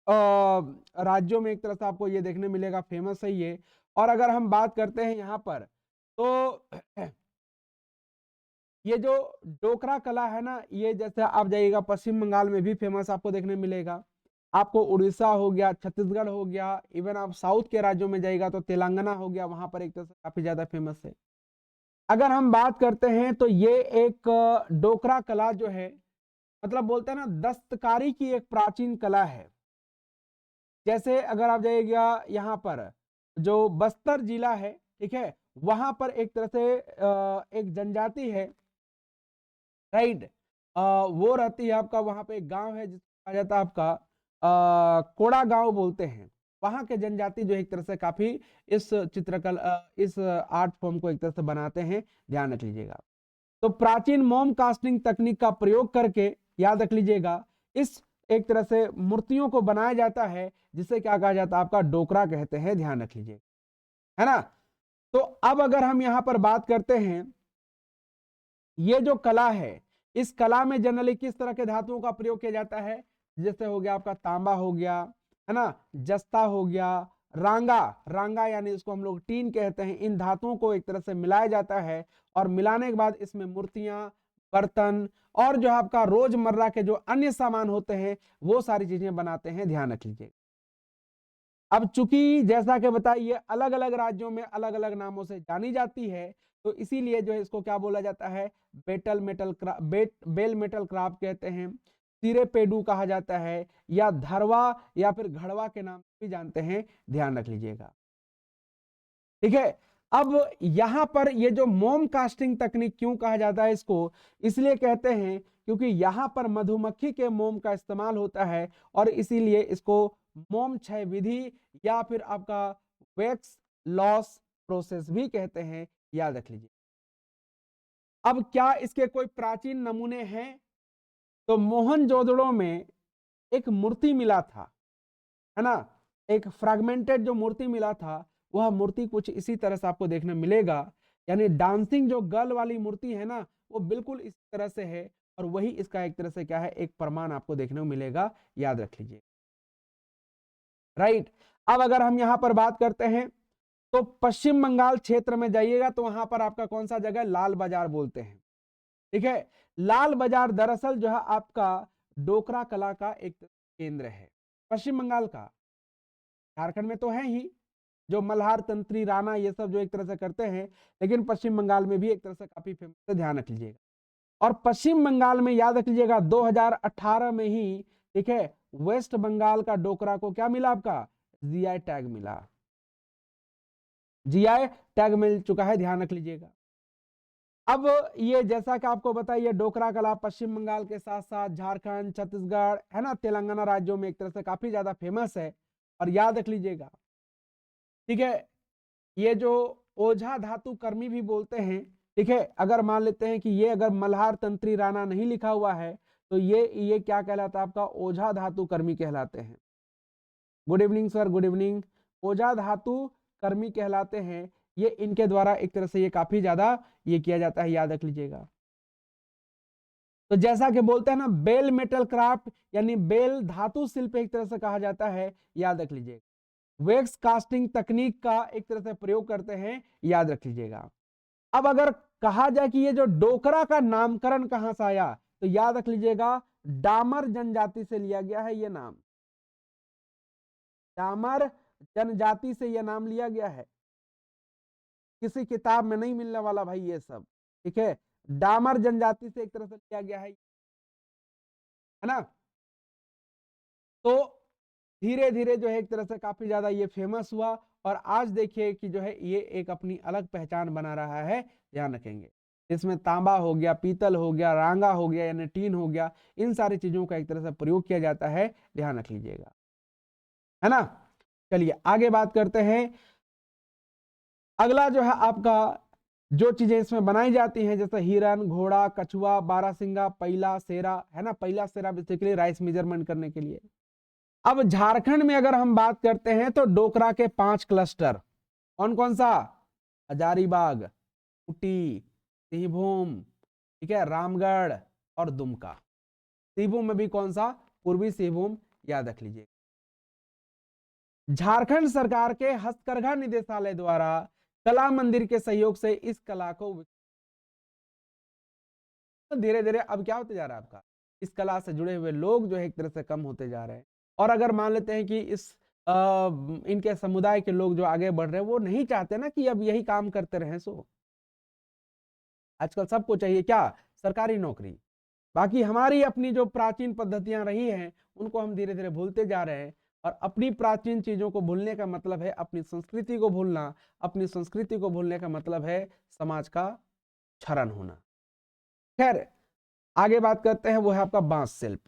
राज्यों में एक तरह से आपको ये देखने मिलेगा, फेमस है ये। और अगर हम बात करते हैं यहाँ पर, तो ये जो डोकरा कला है ना, ये जैसे आप जाइएगा पश्चिम बंगाल में भी फेमस आपको देखने मिलेगा, आपको उड़ीसा हो गया, छत्तीसगढ़ हो गया, इवन आप साउथ के राज्यों में जाइएगा तो तेलंगाना हो गया, वहां पर एक तरह से काफी ज्यादा फेमस है। अगर हम बात करते हैं तो ये एक डोकरा कला जो है, मतलब बोलते हैं ना दस्तकारी की एक प्राचीन कला है। जैसे अगर आप जाइएगा यहाँ पर जो बस्तर जिला है, ठीक है, वहां पर एक तरह से एक जनजाति है, राइट, वो रहती है आपका, वहां पे एक गांव है जिसको कहा जाता है आपका कोड़ा गांव बोलते हैं। वहां के जनजाति जो एक तरह से काफी इस चित्रकला इस आर्ट फॉर्म को एक तरह से बनाते हैं, ध्यान रख लीजिएगा। तो प्राचीन मोम कास्टिंग तकनीक का प्रयोग करके, याद रख लीजिएगा, इस एक तरह से मूर्तियों को बनाया जाता है, जिसे क्या कहा जाता है, आपका डोकरा कहते हैं, ध्यान रख लीजिए, है ना। तो अब अगर हम यहां पर बात करते हैं, ये जो कला है, इस कला में जनरली किस तरह के धातुओं का प्रयोग किया जाता है, जैसे हो गया आपका तांबा हो गया, है ना, जस्ता हो गया, रांगा, रांगा यानी इसको हम लोग टीन कहते हैं, इन धातुओं को एक तरह से मिलाया जाता है, और मिलाने के बाद इसमें मूर्तियां, बर्तन और जो आपका रोजमर्रा के जो अन्य सामान होते हैं वो सारी चीजें बनाते हैं, ध्यान रख लीजिए। अब चूंकि जैसा कि बताइए अलग अलग राज्यों में अलग अलग नामों से जानी जाती है, तो इसीलिए जो है इसको क्या बोला जाता है, बेल मेटल क्राफ्ट कहते हैं, सिरे पेडू कहा जाता है, या धरवा या फिर घड़वा के नाम से भी जानते हैं, ध्यान रख लीजिएगा, ठीक है। अब यहां पर ये जो मोम कास्टिंग तकनीक क्यों कहा जाता है इसको, इसलिए कहते हैं क्योंकि यहां पर मधुमक्खी के मोम का इस्तेमाल होता है, और इसीलिए इसको मोम क्षय विधि या फिर आपका वैक्स लॉस प्रोसेस भी कहते हैं, याद रख लीजिए। अब क्या इसके कोई प्राचीन नमूने हैं, तो मोहनजोदड़ो में एक मूर्ति मिला था, है ना, एक फ्रैगमेंटेड जो मूर्ति मिला था, वह मूर्ति कुछ इसी तरह से आपको देखने मिलेगा, यानी डांसिंग जो गर्ल वाली मूर्ति है ना, वो बिल्कुल इसी तरह से है, और वही इसका एक तरह से क्या है, एक प्रमाण आपको देखने को मिलेगा, याद रख लीजिए, राइट। अब अगर हम यहां पर बात करते हैं, तो पश्चिम बंगाल क्षेत्र में जाइएगा तो वहां पर आपका कौन सा जगह, लाल बाजार बोलते हैं, ठीक है। लाल बाजार दरअसल जो है आपका डोकरा कला का एक केंद्र है, पश्चिम बंगाल का। झारखंड में तो है ही, जो मल्हार तंत्री राणा ये सब जो एक तरह से करते हैं, लेकिन पश्चिम बंगाल में भी एक तरह से काफी फेमस है, ध्यान रख लीजिएगा। और पश्चिम बंगाल में याद रख लीजिएगा 2018 में ही, ठीक है, वेस्ट बंगाल का डोकरा को क्या मिला, आपका जीआई टैग मिला, जीआई टैग मिल चुका है, ध्यान रख लीजिएगा। अब ये जैसा कि आपको बताइए, डोकरा कला पश्चिम बंगाल के साथ साथ झारखंड, छत्तीसगढ़, है ना, तेलंगाना राज्यों में एक तरह से काफी ज्यादा फेमस है, और याद रख लीजिएगा, ठीक है। ये जो ओझा धातु कर्मी भी बोलते हैं, ठीक है, अगर मान लेते हैं कि ये अगर मल्हार तंत्री राणा नहीं लिखा हुआ है, तो ये क्या कहलाता है, आपका ओझा धातु कर्मी कहलाते हैं। Good evening sir, good evening. ओझा धातु कर्मी कहलाते हैं, ये इनके द्वारा एक तरह से ये काफी ज्यादा ये किया जाता है, याद रख लीजिएगा। तो जैसा कि बोलते हैं ना बेल मेटल क्राफ्ट, यानी बेल धातु शिल्प एक तरह से कहा जाता है, याद रख लीजिएगा। वैक्स कास्टिंग तकनीक का एक तरह से प्रयोग करते हैं, याद रख लीजिएगा। अब अगर कहा जाए कि ये जो डोकरा का नामकरण कहां से आया, तो याद रख लीजिएगा डामर जनजाति से लिया गया है ये नाम, डामर जनजाति से यह नाम लिया गया है, किसी किताब में नहीं मिलने वाला भाई ये सब, ठीक है। डामर जनजाति से एक तरह से लिया गया है ना। तो धीरे धीरे जो है एक तरह से काफी ज्यादा ये फेमस हुआ, और आज देखिए कि जो है ये एक अपनी अलग पहचान बना रहा है, ध्यान रखेंगे। इसमें तांबा हो गया, पीतल हो गया, रांगा हो गया यानी टीन हो गया, इन सारी चीजों का एक तरह से प्रयोग किया जाता है, ध्यान रख लीजिएगा, है ना। चलिए आगे बात करते हैं। अगला जो है आपका जो चीजें इसमें बनाई जाती हैं, जैसे हिरन, घोड़ा, कछुआ, बारहसिंगा, पैला, सेरा, है ना। पैला सेरा बेसिकली राइस मेजरमेंट करने के लिए। अब झारखंड में अगर हम बात करते हैं तो डोकरा के 5 क्लस्टर, कौन कौन सा? हजारीबाग, खूंटी, सिंहभूम, ठीक है, रामगढ़ और दुमका। सिंहभूम में भी कौन सा? पूर्वी सिंहभूम, याद रख लीजिए। झारखंड सरकार के हस्तकरघा निदेशालय द्वारा कला मंदिर के सहयोग से इस कला को धीरे धीरे अब क्या होते जा रहा है आपका, इस कला से जुड़े हुए लोग जो है एक तरह से कम होते जा रहे हैं। और अगर मान लेते हैं कि इस इनके समुदाय के लोग जो आगे बढ़ रहे हैं वो नहीं चाहते ना कि अब यही काम करते रहें। सो आजकल सबको चाहिए क्या? सरकारी नौकरी। बाकी हमारी अपनी जो प्राचीन पद्धतियां रही हैं उनको हम धीरे धीरे भूलते जा रहे हैं। और अपनी प्राचीन चीजों को भूलने का मतलब है अपनी संस्कृति को भूलना। अपनी संस्कृति को भूलने का मतलब है समाज का क्षरण होना। खैर आगे बात करते हैं, वो है आपका बांस शिल्प।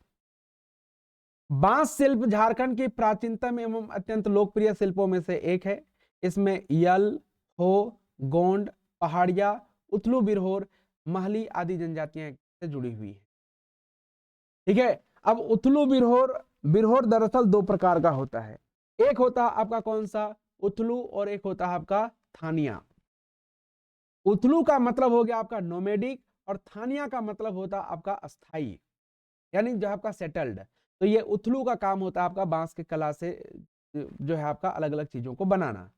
बांस शिल्प झारखंड की प्राचीनतम एवं अत्यंत लोकप्रिय शिल्पों में से एक है। इसमें यल, हो, गोंड, पहाड़िया, उथलू बिरहोर, महली आदि जनजातियां से जुड़ी हुई है। ठीक है। अब उथलू बिरहोर, बिरहोर दरअसल दो प्रकार का होता है। एक होता है आपका कौन सा? उथलू, और एक होता है आपका थानिया। उथलू का मतलब हो गया आपका नोमेडिक, और थानिया का मतलब होता आपका अस्थाई, यानी जो आपका सेटल्ड। तो ये उथलू का काम होता है आपका बांस के कला से जो है आपका अलग अलग चीजों को बनाना।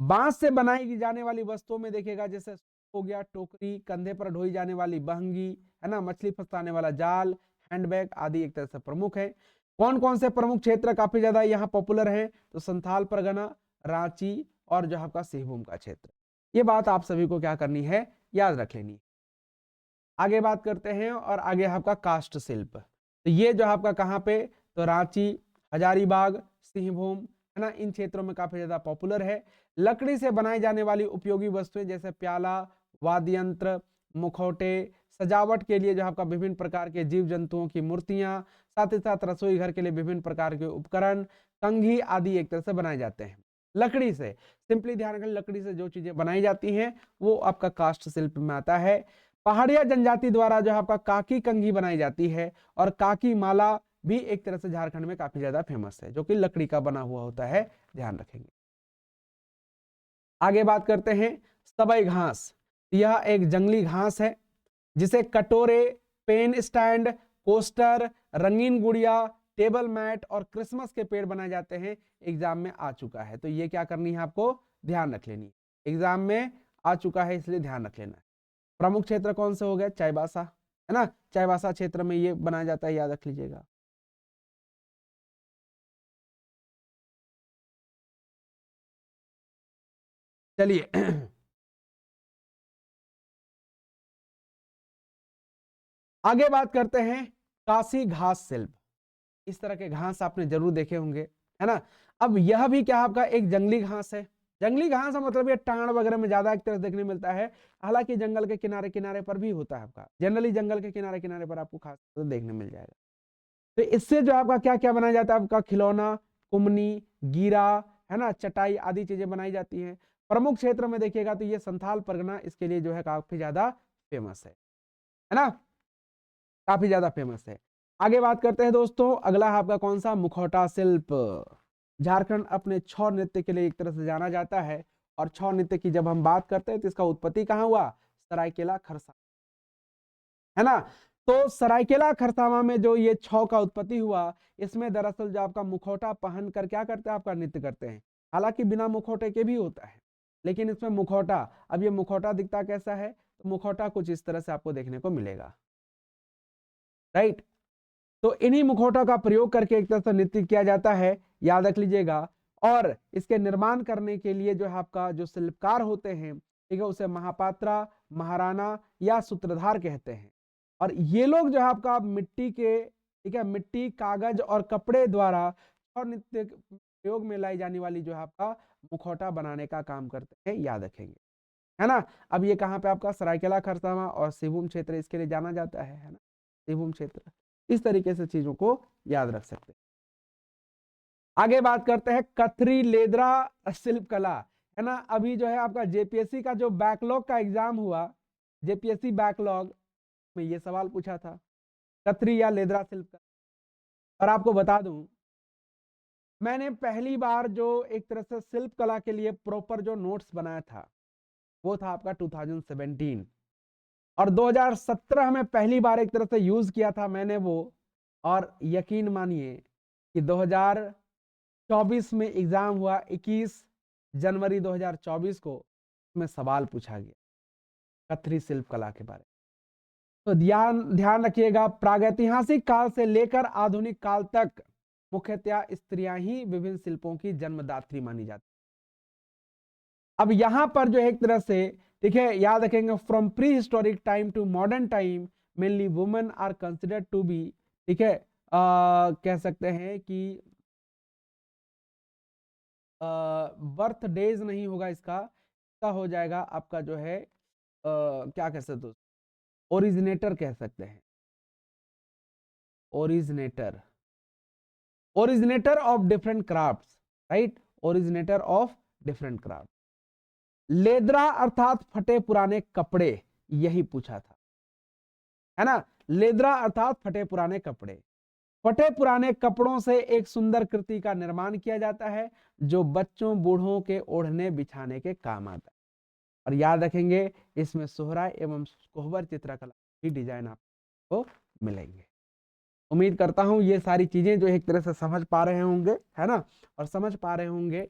बांस से बनाई जाने वाली वस्तुओं में देखिएगा, जैसे हो गया टोकरी, कंधे पर ढोई जाने वाली बहंगी, है ना, मछली फंसाने वाला जाल, हैंडबैग आदि एक तरह से प्रमुख है। कौन कौन से प्रमुख क्षेत्र काफी ज्यादा यहाँ पॉपुलर है? तो संथाल परगना, रांची और जो आपका सिंहभूम का क्षेत्र। ये बात आप सभी को क्या करनी है? याद रख लेनी। आगे बात करते हैं, और आगे आपका काष्ठ शिल्प। तो ये जो आपका कहाँ पे? तो रांची, हजारीबाग, सिंहभूम, है ना, इन क्षेत्रों में काफी ज्यादा पॉपुलर है। लकड़ी से बनाई जाने वाली उपयोगी वस्तुएं जैसे प्याला, वाद्य यंत्र, मुखौटे, सजावट के लिए जो आपका विभिन्न प्रकार के जीव जंतुओं की मूर्तियां, साथ ही साथ रसोई घर के लिए विभिन्न प्रकार के उपकरण, कंघी आदि एक तरह से बनाए जाते हैं लकड़ी से। सिंपली ध्यान रखें, लकड़ी से जो चीजें बनाई जाती हैं वो आपका काष्ठ शिल्प में आता है। पहाड़िया जनजाति द्वारा जो आपका काकी कंघी बनाई जाती है, और काकी माला भी एक तरह से झारखंड में काफी ज्यादा फेमस है, जो कि लकड़ी का बना हुआ होता है, ध्यान रखेंगे। आगे बात करते हैं सबई घास। यह एक जंगली घास है जिसे कटोरे, पेन स्टैंड, कोस्टर, रंगीन गुड़िया, टेबल मैट और क्रिसमस के पेड़ बनाए जाते हैं। एग्जाम में आ चुका है, तो ये क्या करनी है आपको? ध्यान रख लेनी। एग्जाम में आ चुका है इसलिए ध्यान रख लेना है। प्रमुख क्षेत्र कौन से हो गए? चाईबासा, है ना, चाईबासा क्षेत्र में ये बनाया जाता है, याद रख लीजिएगा। चलिए आगे बात करते हैं काशी घास शिल्प। इस तरह के घास आपने जरूर देखे होंगे, है ना। अब यह भी क्या आपका एक जंगली घास है। जंगली घास का मतलब ये टांड वगैरह में ज्यादा एक तरह देखने मिलता है। हालांकि जंगल के किनारे किनारे पर भी होता है आपका, जनरली जंगल के किनारे किनारे पर आपको खास देखने मिल जाएगा। तो इससे जो आपका क्या क्या बनाया जाता है? आपका खिलौना, कुमनी, गीरा, है ना, चटाई आदि चीजें बनाई जाती हैं। प्रमुख क्षेत्र में देखिएगा तो ये संथाल परगना इसके लिए जो है काफी ज्यादा फेमस है ना, काफी ज्यादा फेमस है। आगे बात करते हैं दोस्तों, अगला है आपका कौन सा? मुखौटा शिल्प। झारखंड अपने छौ नृत्य के लिए एक तरह से जाना जाता है। और छौ नृत्य की जब हम बात करते हैं तो इसका उत्पत्ति कहाँ हुआ? सरायकेला खरसा, है ना। तो सरायकेला खरसावा में जो ये छौ का उत्पत्ति हुआ, इसमें दरअसल जो आपका मुखौटा पहन कर क्या करते हैं? आपका नृत्य करते हैं। हालांकि बिना मुखौटे के भी होता है, लेकिन इसमें मुखौटा। अब ये मुखौटा दिखता कैसा है? तो मुखौटा कुछ इस तरह से आपको देखने को मिलेगा, राइट। तो इन्हीं मुखौटा का प्रयोग करके एक तरह से नृत्य किया जाता है, याद रख लीजिएगा। और इसके निर्माण करने के लिए जो है आपका जो शिल्पकार होते हैं, ठीक है, उसे महापात्रा, महाराणा या सूत्रधार कहते हैं। और ये लोग जो है आपका मिट्टी के, ठीक है, मिट्टी, कागज और कपड़े द्वारा और नित्य प्रयोग में लाई जाने वाली जो है आपका मुखौटा बनाने का काम करते हैं, याद रखेंगे, है ना। अब ये कहाँ पे आपका? सरायकेला खरसावां और सिंहभूम क्षेत्र इसके लिए जाना जाता है ना, सिंहभूम क्षेत्र। इस तरीके से चीजों को याद रख सकते हैं। आगे बात करते हैं कथरी लेदरा शिल्प कला, है ना। अभी जो है आपका जेपीएससी का जो बैकलॉग का एग्जाम हुआ, जेपीएससी बैकलॉग में ये सवाल पूछा था, कथरी या लेदरा शिल्प कला। और आपको बता दूं, मैंने पहली बार जो एक तरह से शिल्प कला के लिए प्रॉपर जो नोट्स बनाया था वो था आपका 2017, और 2017 में पहली बार एक तरह से यूज किया था मैंने वो। और यकीन मानिए कि 2024 में एग्जाम हुआ, 21 जनवरी 2024 को उसमें सवाल पूछा गया कथरी शिल्प कला के बारे में। तो ध्यान ध्यान रखिएगा, प्रागैतिहासिक काल से लेकर आधुनिक काल तक मुख्यतया स्त्रियां ही विभिन्न शिल्पों की जन्मदात्री मानी जाती। अब यहां पर जो एक तरह से ठीक है, याद रखेंगे, from prehistoric time to modern time mainly women are considered to be, ठीक है, कह सकते हैं कि बर्थ डेज नहीं होगा इसका हो जाएगा आपका जो है क्या कह सकते हो, ओरिजिनेटर कह सकते हैं, originator, originator of different crafts, right, originator of different craft. लेदरा अर्थात फटे पुराने कपड़े, यही पूछा था, है ना। लेदरा अर्थात फटे पुराने कपड़े, फटे पुराने कपड़ों से एक सुंदर कृति का निर्माण किया जाता है जो बच्चों बूढ़ों के ओढ़ने बिछाने के काम आता है। और याद रखेंगे इसमें सोहरा एवं कोहबर चित्रकला की डिजाइन आपको मिलेंगे। उम्मीद करता हूं ये सारी चीजें जो एक तरह से समझ पा रहे होंगे, है ना, और समझ पा रहे होंगे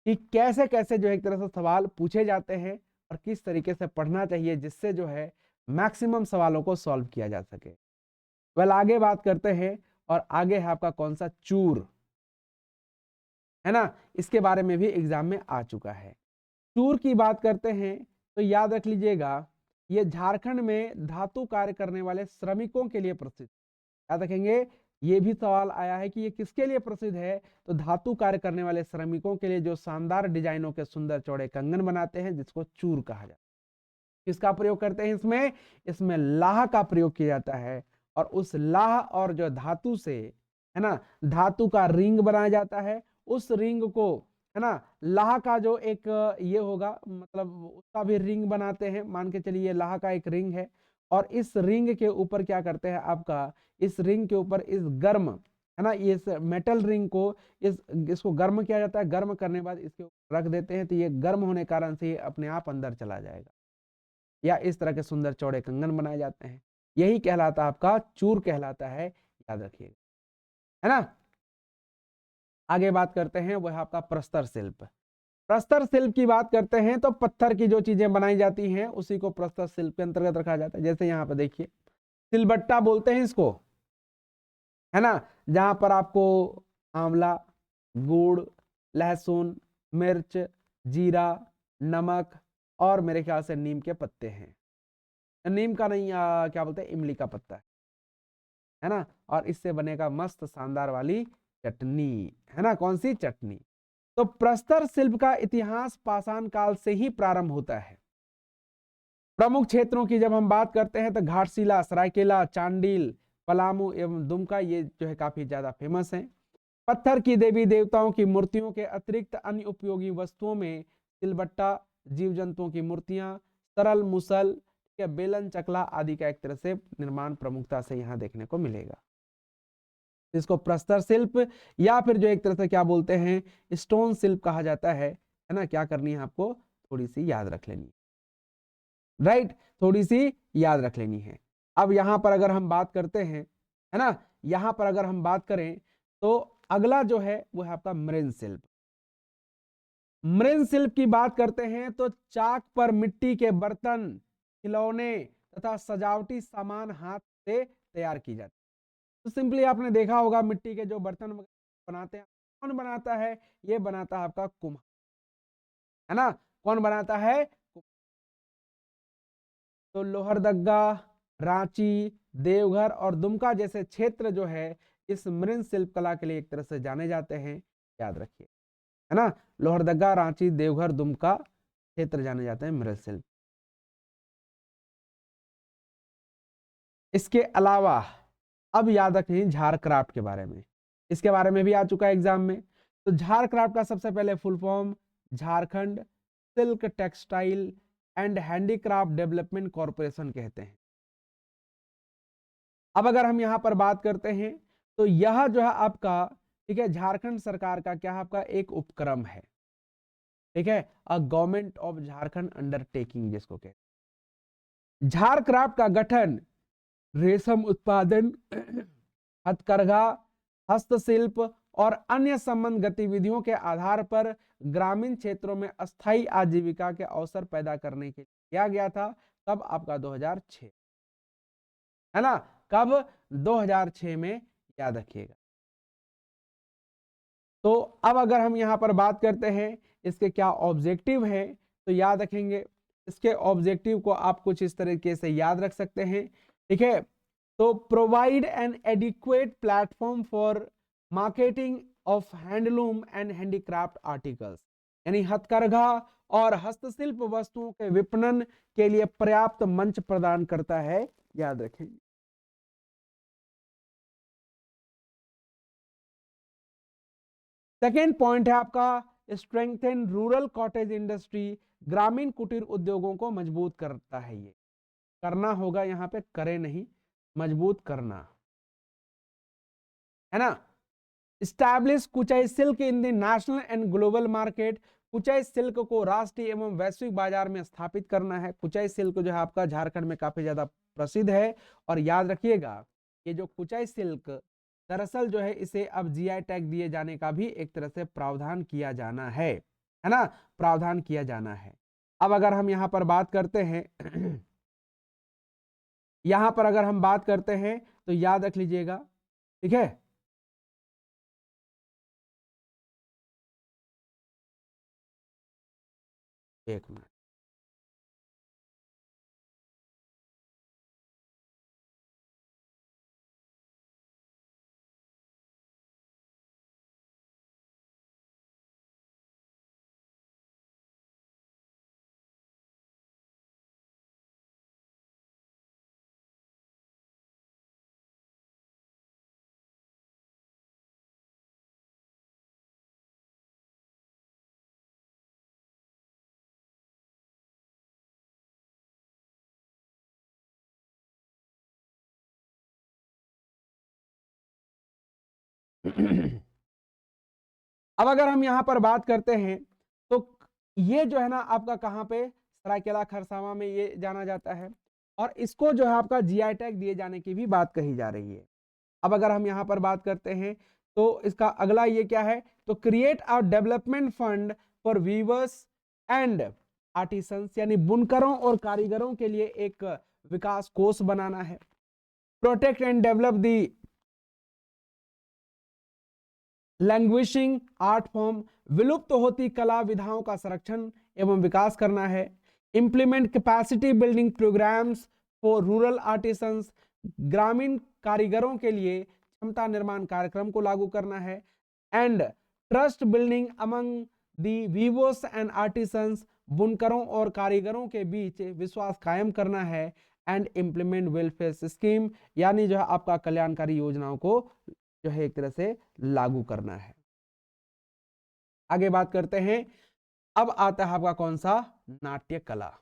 कि कैसे कैसे जो एक तरह से सवाल पूछे जाते हैं और किस तरीके से पढ़ना चाहिए जिससे जो है मैक्सिमम सवालों को सॉल्व किया जा सके। वेल, आगे बात करते हैं, और आगे है आपका कौन सा, चूर, है ना। इसके बारे में भी एग्जाम में आ चुका है। चूर की बात करते हैं तो याद रख लीजिएगा, ये झारखंड में धातु कार्य करने वाले श्रमिकों के लिए प्रसिद्ध, याद रखेंगे, ये भी सवाल आया है कि ये किसके लिए प्रसिद्ध है, तो धातु कार्य करने वाले श्रमिकों के लिए जो शानदार डिजाइनों के सुंदर चौड़े कंगन बनाते हैं जिसको चूर कहा जाता है। किसका प्रयोग करते हैं इसमें, इसमें लाह का प्रयोग किया जाता है, और उस लाह और जो धातु से, है ना, धातु का रिंग बनाया जाता है, उस रिंग को, है ना, लाह का जो एक ये होगा, मतलब उसका भी रिंग बनाते हैं, मान के चलिए लाह का एक रिंग है, और इस रिंग के ऊपर क्या करते हैं आपका, इस रिंग के ऊपर इस गर्म, है ना, इस मेटल रिंग को इसको गर्म किया जाता है, गर्म करने के बाद इसके ऊपर रख देते हैं, तो ये गर्म होने कारण से ये अपने आप अंदर चला जाएगा, या इस तरह के सुंदर चौड़े कंगन बनाए जाते हैं, यही कहलाता है आपका चूर कहलाता है, याद रखिएगा, है ना। आगे बात करते हैं वह आपका प्रस्तर शिल्प। प्रस्तर शिल्प की बात करते हैं तो पत्थर की जो चीजें बनाई जाती हैं उसी को प्रस्तर शिल्प के अंतर्गत रखा जाता है। जैसे यहाँ पे देखिए सिलबट्टा बोलते हैं इसको, है ना, जहां पर आपको आंवला, गुड़, लहसुन, मिर्च, जीरा, नमक और मेरे ख्याल से नीम के पत्ते हैं, नीम का नहीं, क्या बोलते हैं, इमली का पत्ता है ना, और इससे बनेगा मस्त शानदार वाली चटनी, है ना, कौन सी चटनी। तो प्रस्तर शिल्प का इतिहास पाषाण काल से ही प्रारंभ होता है। प्रमुख क्षेत्रों की जब हम बात करते हैं तो घाटशिला, सरायकेला, चांडिल, पलामू एवं दुमका, ये जो है काफी ज्यादा फेमस है। पत्थर की देवी देवताओं की मूर्तियों के अतिरिक्त अन्य उपयोगी वस्तुओं में सिलबट्टा, जीव जंतुओं की मूर्तियां, सरल मुसल या बेलन चकला आदि का एक तरह से निर्माण प्रमुखता से यहाँ देखने को मिलेगा। इसको प्रस्तर शिल्प या फिर जो एक तरह से क्या बोलते हैं स्टोन शिल्प कहा जाता है ना। क्या करनी है आपको, थोड़ी सी याद रख लेनी है, राइट, थोड़ी सी याद रख लेनी है। अब यहां पर अगर हम बात करते हैं, है ना, यहां पर अगर हम बात करें तो अगला जो है वो है आपका मृन शिल्प। मृन शिल्प की बात करते हैं तो चाक पर मिट्टी के बर्तन, खिलौने तथा सजावटी सामान हाथ से तैयार की जाती है। तो सिंपली आपने देखा होगा मिट्टी के जो बर्तन बनाते हैं, कौन बनाता है, ये बनाता है आपका कुम्हार, है ना, कौन बनाता है। तो लोहरदगा, रांची, देवघर और दुमका जैसे क्षेत्र जो है इस मृन शिल्प कला के लिए एक तरह से जाने जाते हैं, याद रखिए, है ना। लोहरदगा, रांची, देवघर, दुमका क्षेत्र जाने जाते हैं मृन शिल्प। इसके अलावा अब याद रखिए झार क्राफ्ट के बारे में। इसके बारे में भी आ चुका है एग्जाम में। तो झारक्राफ्ट का सबसे पहले full form Jharkhand silk textile and handicraft development corporation कहते हैं। अब अगर हम यहां पर बात करते हैं तो यह जो है आपका, ठीक है, झारखंड सरकार का क्या है, आपका एक उपक्रम है, ठीक है, a government of Jharkhand undertaking जिसको कहते हैं। झारक्राफ्ट का गठन रेशम उत्पादन, हथकरघा, हस्तशिल्प और अन्य संबंध गतिविधियों के आधार पर ग्रामीण क्षेत्रों में अस्थायी आजीविका के अवसर पैदा करने के लिए किया गया था। तब आपका 2006 है ना, कब, 2006 में, याद रखिएगा। तो अब अगर हम यहां पर बात करते हैं इसके क्या ऑब्जेक्टिव है, तो याद रखेंगे इसके ऑब्जेक्टिव को आप कुछ इस तरीके से याद रख सकते हैं, ठीक है। तो provide an adequate platform for marketing of handloom and handicraft articles, यानी हथकरघा और हस्तशिल्प वस्तुओं के विपणन के लिए पर्याप्त मंच प्रदान करता है, याद रखेंगे। सेकेंड पॉइंट है आपका स्ट्रेंथन रूरल कॉटेज इंडस्ट्री, ग्रामीण कुटीर उद्योगों को मजबूत करता है। ये करना होगा, यहां पे करे नहीं, मजबूत करना है ना। Establish Kuchai silk in the national and global market, Kuchai silk को राष्ट्रीय एवं वैश्विक बाजार में स्थापित करना है। कुचाई सिल्क जो है आपका झारखंड में काफी ज्यादा प्रसिद्ध है। और याद रखिएगा ये जो कुचाई सिल्क दरअसल जो है इसे अब जीआई टैग दिए जाने का भी एक तरह से प्रावधान किया जाना है ना, प्रावधान किया जाना है। अब अगर हम यहां पर बात करते हैं यहां पर अगर हम बात करते हैं तो याद रख लीजिएगा, ठीक है। एक मिनट, अब अगर हम यहां पर बात करते हैं तो ये जो है ना आपका कहां पे, सरायकेला खरसावां में ये जाना जाता है। और इसको जो है आपका जीआई टैग दिए जाने की भी बात कही जा रही है। अब अगर हम यहां पर बात करते हैं तो इसका अगला ये क्या है, तो create a development fund for weavers and artisans, यानी बुनकरों और कारीगरों के लिए एक विकास कोष बनाना है। Protect and develop the languishing art form, विलुप्त होती कला विधाओं का संरक्षण एवं विकास करना है। Implement capacity building programmes for rural artisans, ग्रामीण कारीगरों के लिए क्षमता निर्माण कार्यक्रम को लागू करना है। And trust building among the weavers and artisans, बुनकरों और कारीगरों के बीच विश्वास कायम करना है। एंड इंप्लीमेंट वेलफेयर स्कीम, यानी जो है आपका कल्याणकारी योजनाओं को जो है एक तरह से लागू करना है। आगे बात करते हैं, अब आता है आपका कौन सा, नाट्य कला,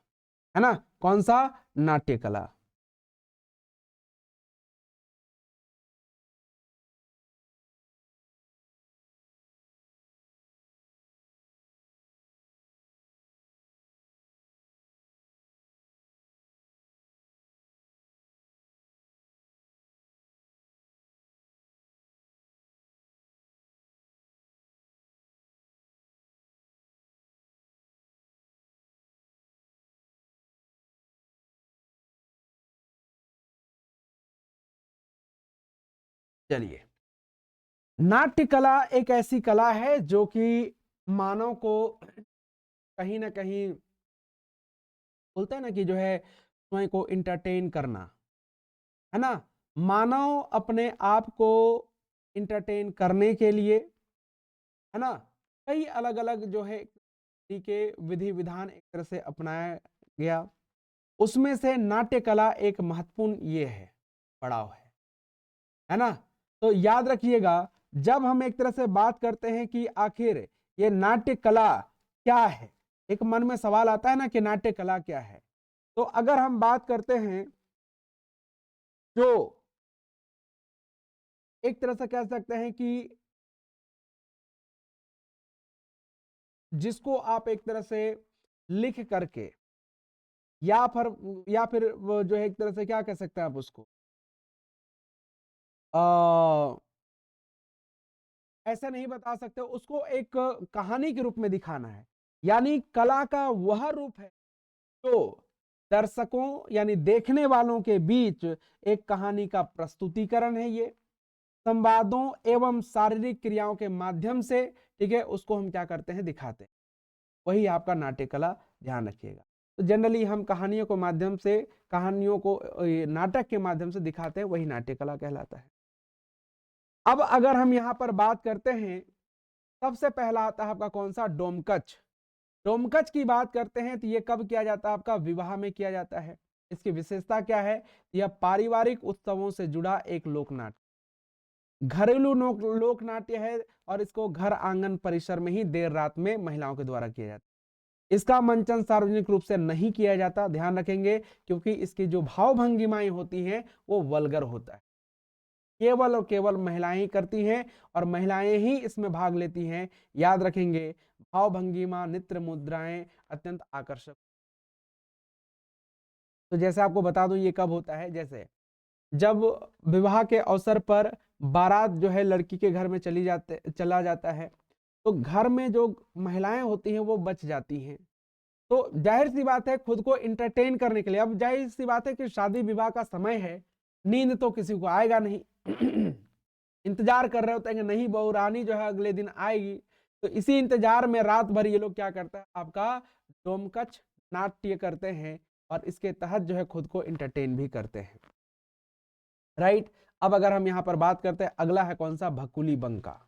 है ना, कौन सा, नाट्य कला। चलिए, नाट्य कला एक ऐसी कला है जो कि मानव को कहीं ना कहीं, बोलते हैं ना कि जो है स्वयं को इंटरटेन करना, है ना, मानव अपने आप को इंटरटेन करने के लिए, है ना, कई अलग अलग जो है के विधि विधान एक तरह से अपनाया गया। उसमें से नाट्य कला एक महत्वपूर्ण ये है, पड़ाव है ना। तो याद रखिएगा जब हम एक तरह से बात करते हैं कि आखिर ये नाट्य कला क्या है, एक मन में सवाल आता है ना कि नाट्य कला क्या है। तो अगर हम बात करते हैं, जो एक तरह से कह सकते हैं कि जिसको आप एक तरह से लिख करके या फिर वो जो है एक तरह से क्या कह सकते हैं आप उसको, आ, ऐसा नहीं बता सकते, उसको एक कहानी के रूप में दिखाना है। यानी कला का वह रूप है जो दर्शकों यानी देखने वालों के बीच एक कहानी का प्रस्तुतिकरण है। ये संवादों एवं शारीरिक क्रियाओं के माध्यम से, ठीक है, उसको हम क्या करते हैं, दिखाते हैं। वही आपका नाट्य कला, ध्यान रखिएगा। तो जनरली हम कहानियों के माध्यम से, कहानियों को नाटक के माध्यम से दिखाते हैं, वही नाट्य कला कहलाता है। अब अगर हम यहां पर बात करते हैं, सबसे पहला आता है आपका कौन सा, डोमकच। डोमकच की बात करते हैं तो ये कब किया जाता है, आपका विवाह में किया जाता है। इसकी विशेषता क्या है, यह पारिवारिक उत्सवों से जुड़ा एक लोक नाट्य, घरेलू लोक नाट्य है, और इसको घर आंगन परिसर में ही देर रात में महिलाओं के द्वारा किया जाता है। इसका मंचन सार्वजनिक रूप से नहीं किया जाता, ध्यान रखेंगे, क्योंकि इसकी जो भाव भंगिमाएं होती हैं वो वल्गर होता है। केवल और केवल महिलाएं ही करती हैं, और महिलाएं ही इसमें भाग लेती हैं, याद रखेंगे। भाव भंगिमा, नित्र मुद्राएं अत्यंत आकर्षक। तो जैसे आपको बता दूं ये कब होता है, जैसे जब विवाह के अवसर पर बारात जो है लड़की के घर में चला जाता है, तो घर में जो महिलाएं होती हैं वो बच जाती हैं। तो जाहिर सी बात है, खुद को इंटरटेन करने के लिए, अब जाहिर सी बात है कि शादी विवाह का समय है, नींद तो किसी को आएगा नहीं। इंतजार कर रहे होते हैं कि नहीं बहू रानी जो है अगले दिन आएगी। तो इसी इंतजार में रात भर ये लोग क्या करते हैं, आपका डोमकच नाट्य करते हैं, और इसके तहत जो है खुद को इंटरटेन भी करते हैं। राइट। अब अगर हम यहां पर बात करते हैं, अगला है कौन सा, भकुली बंका।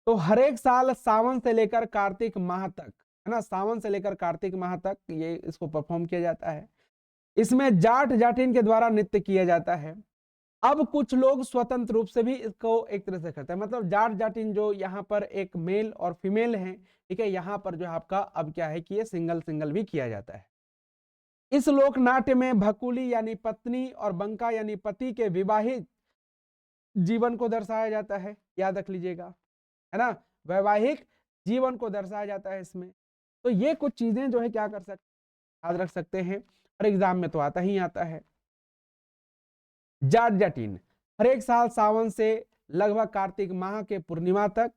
तो हर एक साल सावन से लेकर कार्तिक माह तक, है ना, सावन से लेकर कार्तिक माह तक ये इसको परफॉर्म किया जाता है। इसमें जाट जाटिन के द्वारा नृत्य किया जाता है। अब कुछ लोग स्वतंत्र रूप से भी इसको एक तरह से करते हैं, मतलब जाट जाटिन जो यहाँ पर एक मेल और फीमेल हैं, ठीक है, यहाँ पर जो है आपका अब क्या है कि ये सिंगल सिंगल भी किया जाता है। इस लोक नाट्य में भकुली यानी पत्नी और बंका यानी पति के विवाहित जीवन को दर्शाया जाता है, याद रख लीजिएगा, है ना, वैवाहिक जीवन को दर्शाया जाता है इसमें। तो ये कुछ चीजें जो है क्या कर सकते, याद रख सकते हैं, और एग्जाम में तो आता ही आता है। जाट जाटिन हर एक साल सावन से लगभग कार्तिक माह के पूर्णिमा तक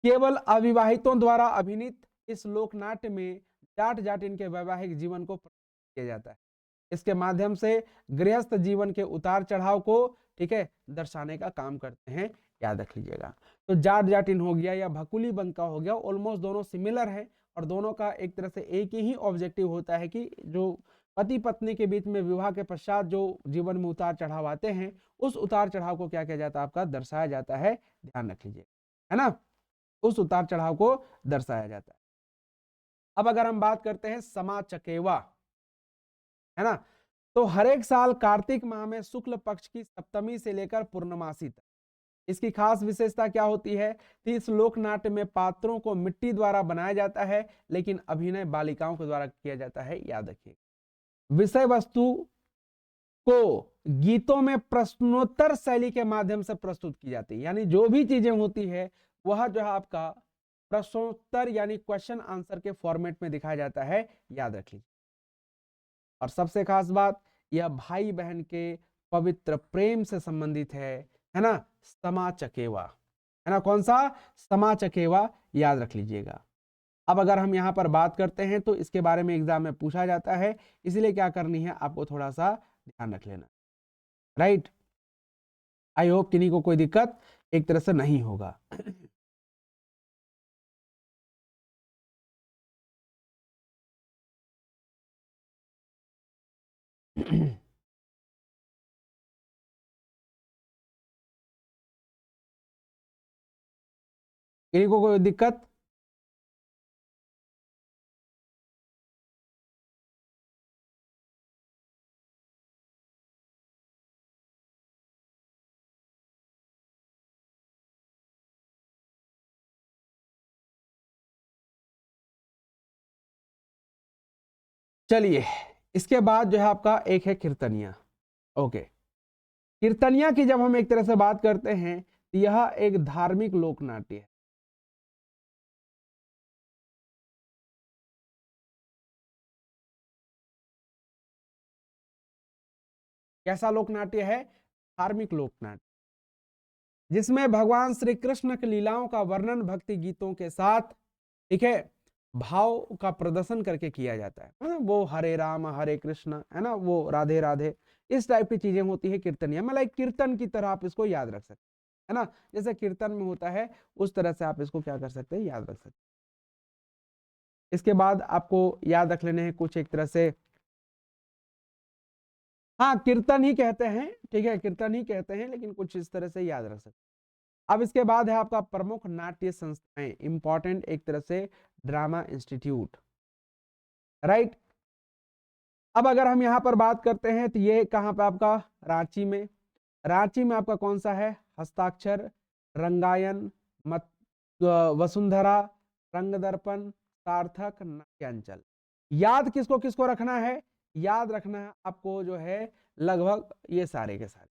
केवल अविवाहितों द्वारा अभिनीत इस लोकनाट्य में जाट जाटिन के वैवाहिक जीवन को प्रदर्शित किया जाता है। इसके माध्यम से गृहस्थ जीवन के उतार चढ़ाव को, ठीक है, दर्शाने का काम करते हैं, याद रख लीजिएगा। तो जाट जाटिन हो गया या भकुली बंका हो गया, ऑलमोस्ट दोनों सिमिलर है, और दोनों का एक तरह से एक ही ऑब्जेक्टिव होता है कि जो पति पत्नी के बीच में विवाह के पश्चात जो जीवन में उतार चढ़ाव आते हैं, उस उतार चढ़ाव को क्या किया जाता है, आपका दर्शाया जाता है, ध्यान रख लीजिए, है ना, उस उतार चढ़ाव को दर्शाया जाता है। अब अगर हम बात करते हैं समा चकेवा, है ना, तो हर एक साल कार्तिक माह में शुक्ल पक्ष की सप्तमी से लेकर पूर्णमासी तक इसकी खास विशेषता क्या होती है, कि इस लोक नाट्य में पात्रों को मिट्टी द्वारा बनाया जाता है, लेकिन अभिनय बालिकाओं के द्वारा किया जाता है, याद रखिए। विषय वस्तु को गीतों में प्रश्नोत्तर शैली के माध्यम से प्रस्तुत की जाती है, यानी जो भी चीजें होती है वह जो है आपका प्रश्नोत्तर यानी क्वेश्चन आंसर के फॉर्मेट में दिखाया जाता है, याद रखिए। और सबसे खास बात, यह भाई बहन के पवित्र प्रेम से संबंधित है ना, समा चकेवा, है ना, कौन सा, समा चकेवा, याद रख लीजिएगा। अब अगर हम यहां पर बात करते हैं तो इसके बारे में एग्जाम में पूछा जाता है, इसलिए क्या करनी है आपको थोड़ा सा ध्यान रख लेना। राइट, आई होप किन्हीं को कोई दिक्कत एक तरह से नहीं होगा। किन्हीं को कोई दिक्कत, चलिए, इसके बाद जो है आपका एक है कीर्तनिया। ओके, कीर्तनिया की जब हम एक तरह से बात करते हैं तो यह एक धार्मिक लोक नाट्य है। कैसा लोक नाट्य है? धार्मिक लोक नाट्य, जिसमें भगवान श्री कृष्ण की लीलाओं का वर्णन भक्ति गीतों के साथ, ठीक है, भाव का प्रदर्शन करके किया जाता है। वो हरे राम हरे कृष्ण, है ना, वो राधे राधे, इस टाइप की चीजें होती है कीर्तनिया। मतलब कीर्तन की तरह आप इसको याद रख सकते हैं, है ना, जैसे कीर्तन में होता है उस तरह से आप इसको क्या कर सकते हैं, याद रख सकते हैं। इसके बाद आपको याद रख लेने हैं कुछ एक तरह से, हाँ कीर्तन ही कहते हैं, ठीक है, कीर्तन ही कहते हैं, लेकिन कुछ इस तरह से याद रख सकते हैं। अब इसके बाद है आपका प्रमुख नाट्य संस्थाएं, इंपॉर्टेंट एक तरह से ड्रामा इंस्टीट्यूट, राइट। अब अगर हम यहां पर बात करते हैं तो ये कहां पे आपका, रांची में। रांची में आपका कौन सा है, हस्ताक्षर, रंगायन, मत वसुंधरा, रंग दर्पण, सार्थक, नाट्यांचल। याद किसको किसको रखना है, याद रखना है आपको जो है लगभग ये सारे के सारे।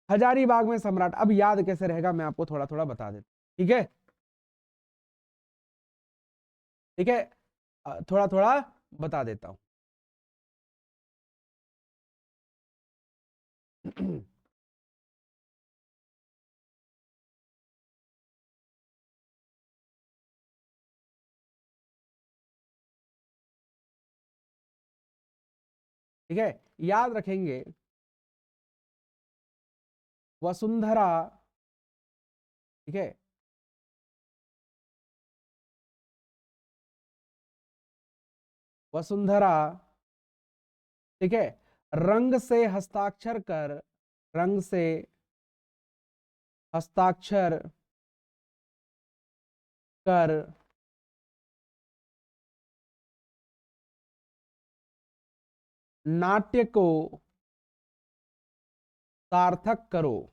हजारीबाग में सम्राट, अब याद कैसे रहेगा मैं आपको थोड़ा थोड़ा बता देता, ठीक है, ठीक है, थोड़ा थोड़ा बता देता हूं। ठीक है, याद रखेंगे वसुंधरा, ठीक है, वसुंधरा, ठीक है, रंग से हस्ताक्षर कर, रंग से हस्ताक्षर कर, नाट्य को सार्थक करो,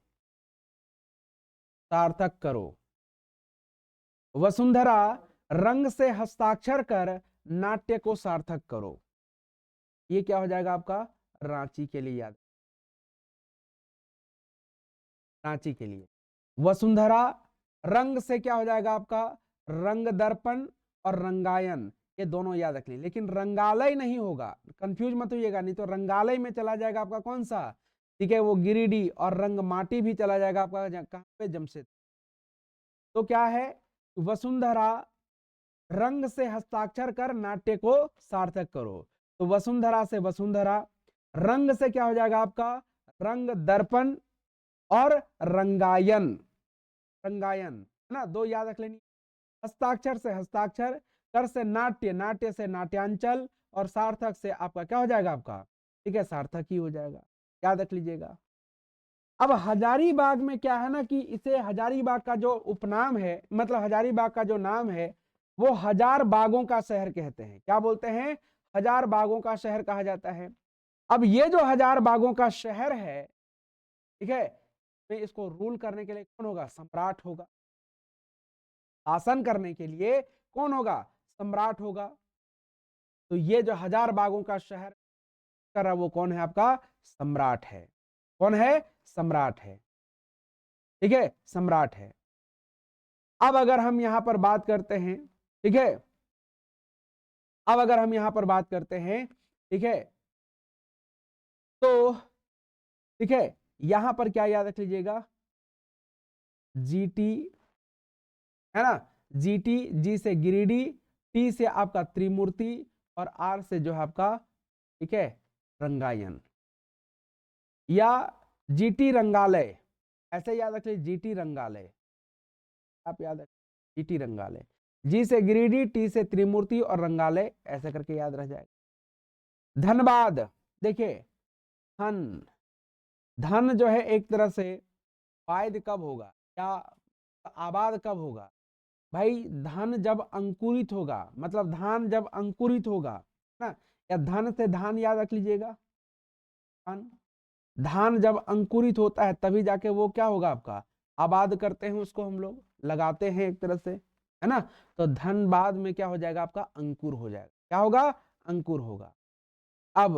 सार्थक करो। वसुंधरा, रंग से हस्ताक्षर कर नाट्य को सार्थक करो। ये क्या हो जाएगा आपका, रांची के लिए याद, रांची के लिए। वसुंधरा, रंग से क्या हो जाएगा आपका, रंग दर्पण और रंगायन, ये दोनों याद रख ली, लेकिन रंगालय नहीं होगा, कंफ्यूज मत होइएगा, नहीं तो रंगालय में चला जाएगा आपका कौन सा, ठीक है, वो गिरिडीह, और रंग माटी भी चला जाएगा आपका कहां पे, जमशेद। तो क्या है, वसुंधरा, रंग से हस्ताक्षर कर नाट्य को सार्थक करो। तो वसुंधरा से वसुंधरा, रंग से क्या हो जाएगा आपका, रंग दर्पण और रंगायन, रंगायन, है ना, दो याद रख लेनी। हस्ताक्षर से हस्ताक्षर, कर से नाट्य, नाट्य से नाट्यांचल, और सार्थक से आपका क्या हो जाएगा आपका, ठीक है, सार्थक ही हो जाएगा, याद रख लीजिएगा। अब हजारीबाग में क्या है ना कि इसे हजारीबाग का जो उपनाम है, मतलब हजारीबाग का जो नाम है, वो हजार बागों का शहर कहते हैं। क्या बोलते हैं, हजार बागों का शहर कहा जाता है। अब ये जो हजार बागों का शहर है, ठीक है, तो इसको रूल करने के लिए कौन होगा, सम्राट होगा। शासन करने के लिए कौन होगा, सम्राट होगा। तो ये जो हजार बागों का शहर कर रहा, वो कौन है आपका, सम्राट है। कौन है, सम्राट है, ठीक है, सम्राट है। अब अगर हम यहां पर बात करते हैं, ठीक है, अब अगर हम यहां पर बात करते हैं, ठीक है, तो ठीक है, यहां पर क्या याद रख लीजिएगा, जीटी, है ना, जीटी, जी से गिरिडीह, टी से आपका त्रिमूर्ति, और आर से जो है आपका, ठीक है, रंगायन, या जीटी रंगालय, ऐसे याद रख लीजिए, जीटी रंगालय, आप याद रख, जीटी रंगालय, जी से गिरिडीह, टी से त्रिमूर्ति और रंगालय, ऐसे करके याद रह जाएगा। धनबाद, देखिए, धन, धन जो है एक तरह से वायद कब होगा, या आबाद कब होगा, भाई धान जब अंकुरित होगा, मतलब धान जब अंकुरित होगा ना, या धन से धान याद रख लीजिएगा, धान, धान जब अंकुरित होता है तभी जाके वो क्या होगा आपका, आबाद करते हैं उसको, हम लोग लगाते हैं एक तरह से, है ना। तो धनबाद में क्या हो जाएगा आपका, अंकुर हो जाएगा, क्या होगा, अंकुर होगा। अब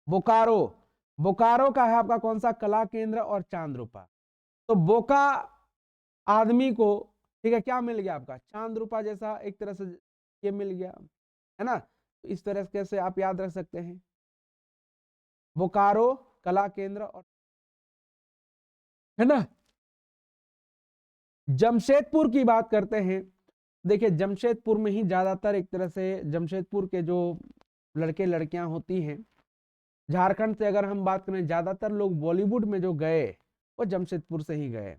बोकारो, बोकारो का है आपका कौन सा, कला केंद्र और चांद रूपा। तो बोका आदमी को, ठीक है, क्या मिल गया आपका, चांद रूपा जैसा एक तरह से ये मिल गया, है ना। तो इस तरह से कैसे आप याद रख सकते हैं, बोकारो, कला केंद्र और, है ना। जमशेदपुर की बात करते हैं, देखिए जमशेदपुर में ही ज्यादातर एक तरह से जमशेदपुर के जो लड़के लड़कियां होती हैं, झारखंड से अगर हम बात करें ज्यादातर लोग बॉलीवुड में जो गए वो जमशेदपुर से ही गए।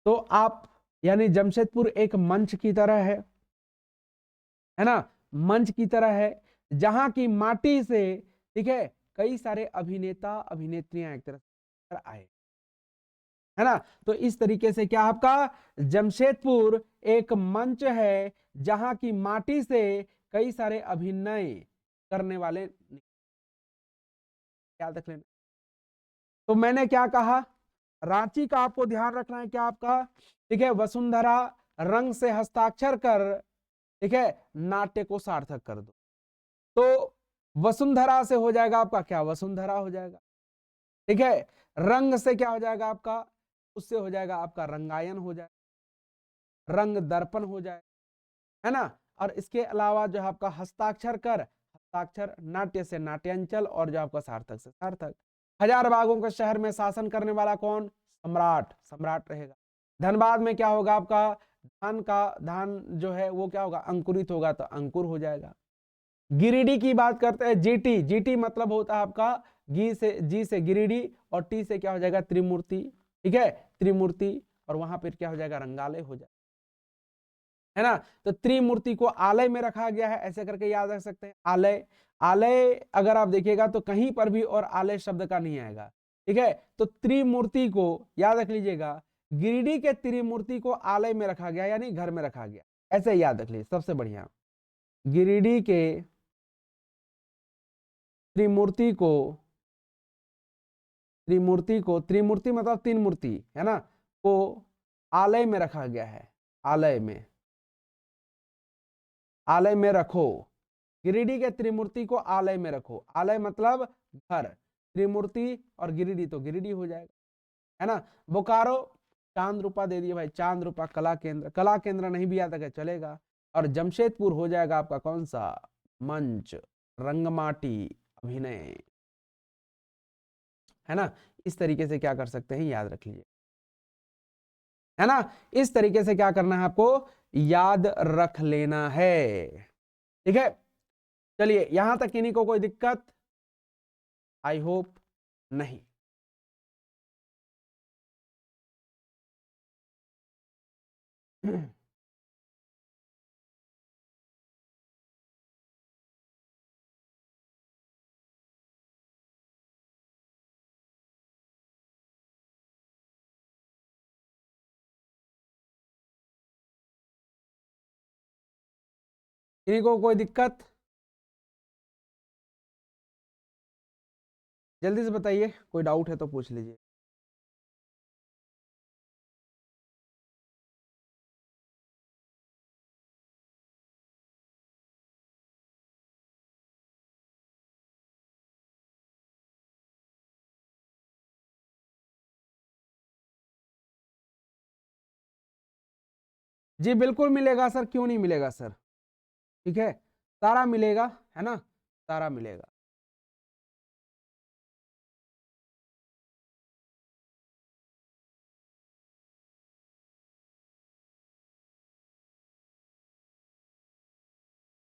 तो आप यानी जमशेदपुर एक मंच की तरह है ना, मंच की तरह है, जहां की माटी से, ठीक है, कई सारे अभिनेता अभिनेत्रियां एक तरह से आए, है ना। तो इस तरीके से क्या आपका जमशेदपुर एक मंच है जहां की माटी से कई सारे अभिनय करने वाले, याद रख लेना। तो मैंने क्या कहा, रांची का आपको ध्यान रखना है क्या आपका, ठीक है, वसुंधरा रंग से हस्ताक्षर कर, ठीक है, नाट्य को सार्थक कर दो। तो वसुंधरा से हो जाएगा आपका क्या, वसुंधरा हो जाएगा, ठीक है। रंग से क्या हो जाएगा आपका, उससे हो जाएगा आपका रंगायन हो जाएगा, रंग दर्पण हो जाए, है ना। और इसके अलावा जो है आपका हस्ताक्षर कर, हस्ताक्षर नाट्य से नाट्यांचल, और जो आपका सार्थक से सार्थक। हजार बागों के शहर में शासन करने वाला कौन, सम्राट, सम्राट रहेगा। धनबाद में क्या होगा आपका, धान का, धान जो है वो क्या होगा, अंकुरित होगा, तो अंकुर हो जाएगा। गिरिडीह की बात करते हैं, जीटी, जीटी मतलब होता है आपका गी से, जी से गिरिडीह, और टी से क्या हो जाएगा, त्रिमूर्ति, ठीक है, त्रिमूर्ति, और वहां पर क्या हो जाएगा, रंगालय हो जाएगा, है ना। तो त्रिमूर्ति को आलय में रखा गया है, ऐसे करके याद रख सकते हैं, आलय। आलय अगर आप देखिएगा तो कहीं पर भी और आलय शब्द का नहीं आएगा, ठीक है। तो त्रिमूर्ति को याद रख लीजिएगा, गिरिडीह के त्रिमूर्ति को आलय में रखा गया, यानी घर में रखा गया, ऐसे याद रख लीजिए, सबसे बढ़िया। गिरिडीह के त्रिमूर्ति को, त्रिमूर्ति को, त्रिमूर्ति मतलब तीन मूर्ति, है ना, को आलय में रखा गया है, आलय में, आलय में रखो। गिरिडीह के त्रिमूर्ति को आलय में रखो, आलय मतलब घर, त्रिमूर्ति और गिरिडीह तो गिरिडीह हो जाएगा, है ना। बोकारो चांद रूपा दे दिए भाई, चांद रूपा कला केंद्र, कला केंद्र नहीं भी आता है चलेगा। और जमशेदपुर हो जाएगा आपका कौन सा, मंच, रंगमाटी, अभिनय, है ना। इस तरीके से क्या कर सकते हैं, याद रख लीजिए, है ना। इस तरीके से क्या करना है आपको, याद रख लेना है, ठीक है। चलिए यहां तक किन्हीं को कोई दिक्कत, आई होप नहीं। किन्हीं को कोई दिक्कत, जल्दी से बताइए, कोई डाउट है तो पूछ लीजिए। जी बिल्कुल मिलेगा सर, क्यों नहीं मिलेगा सर, ठीक है, सारा मिलेगा, है ना, सारा मिलेगा।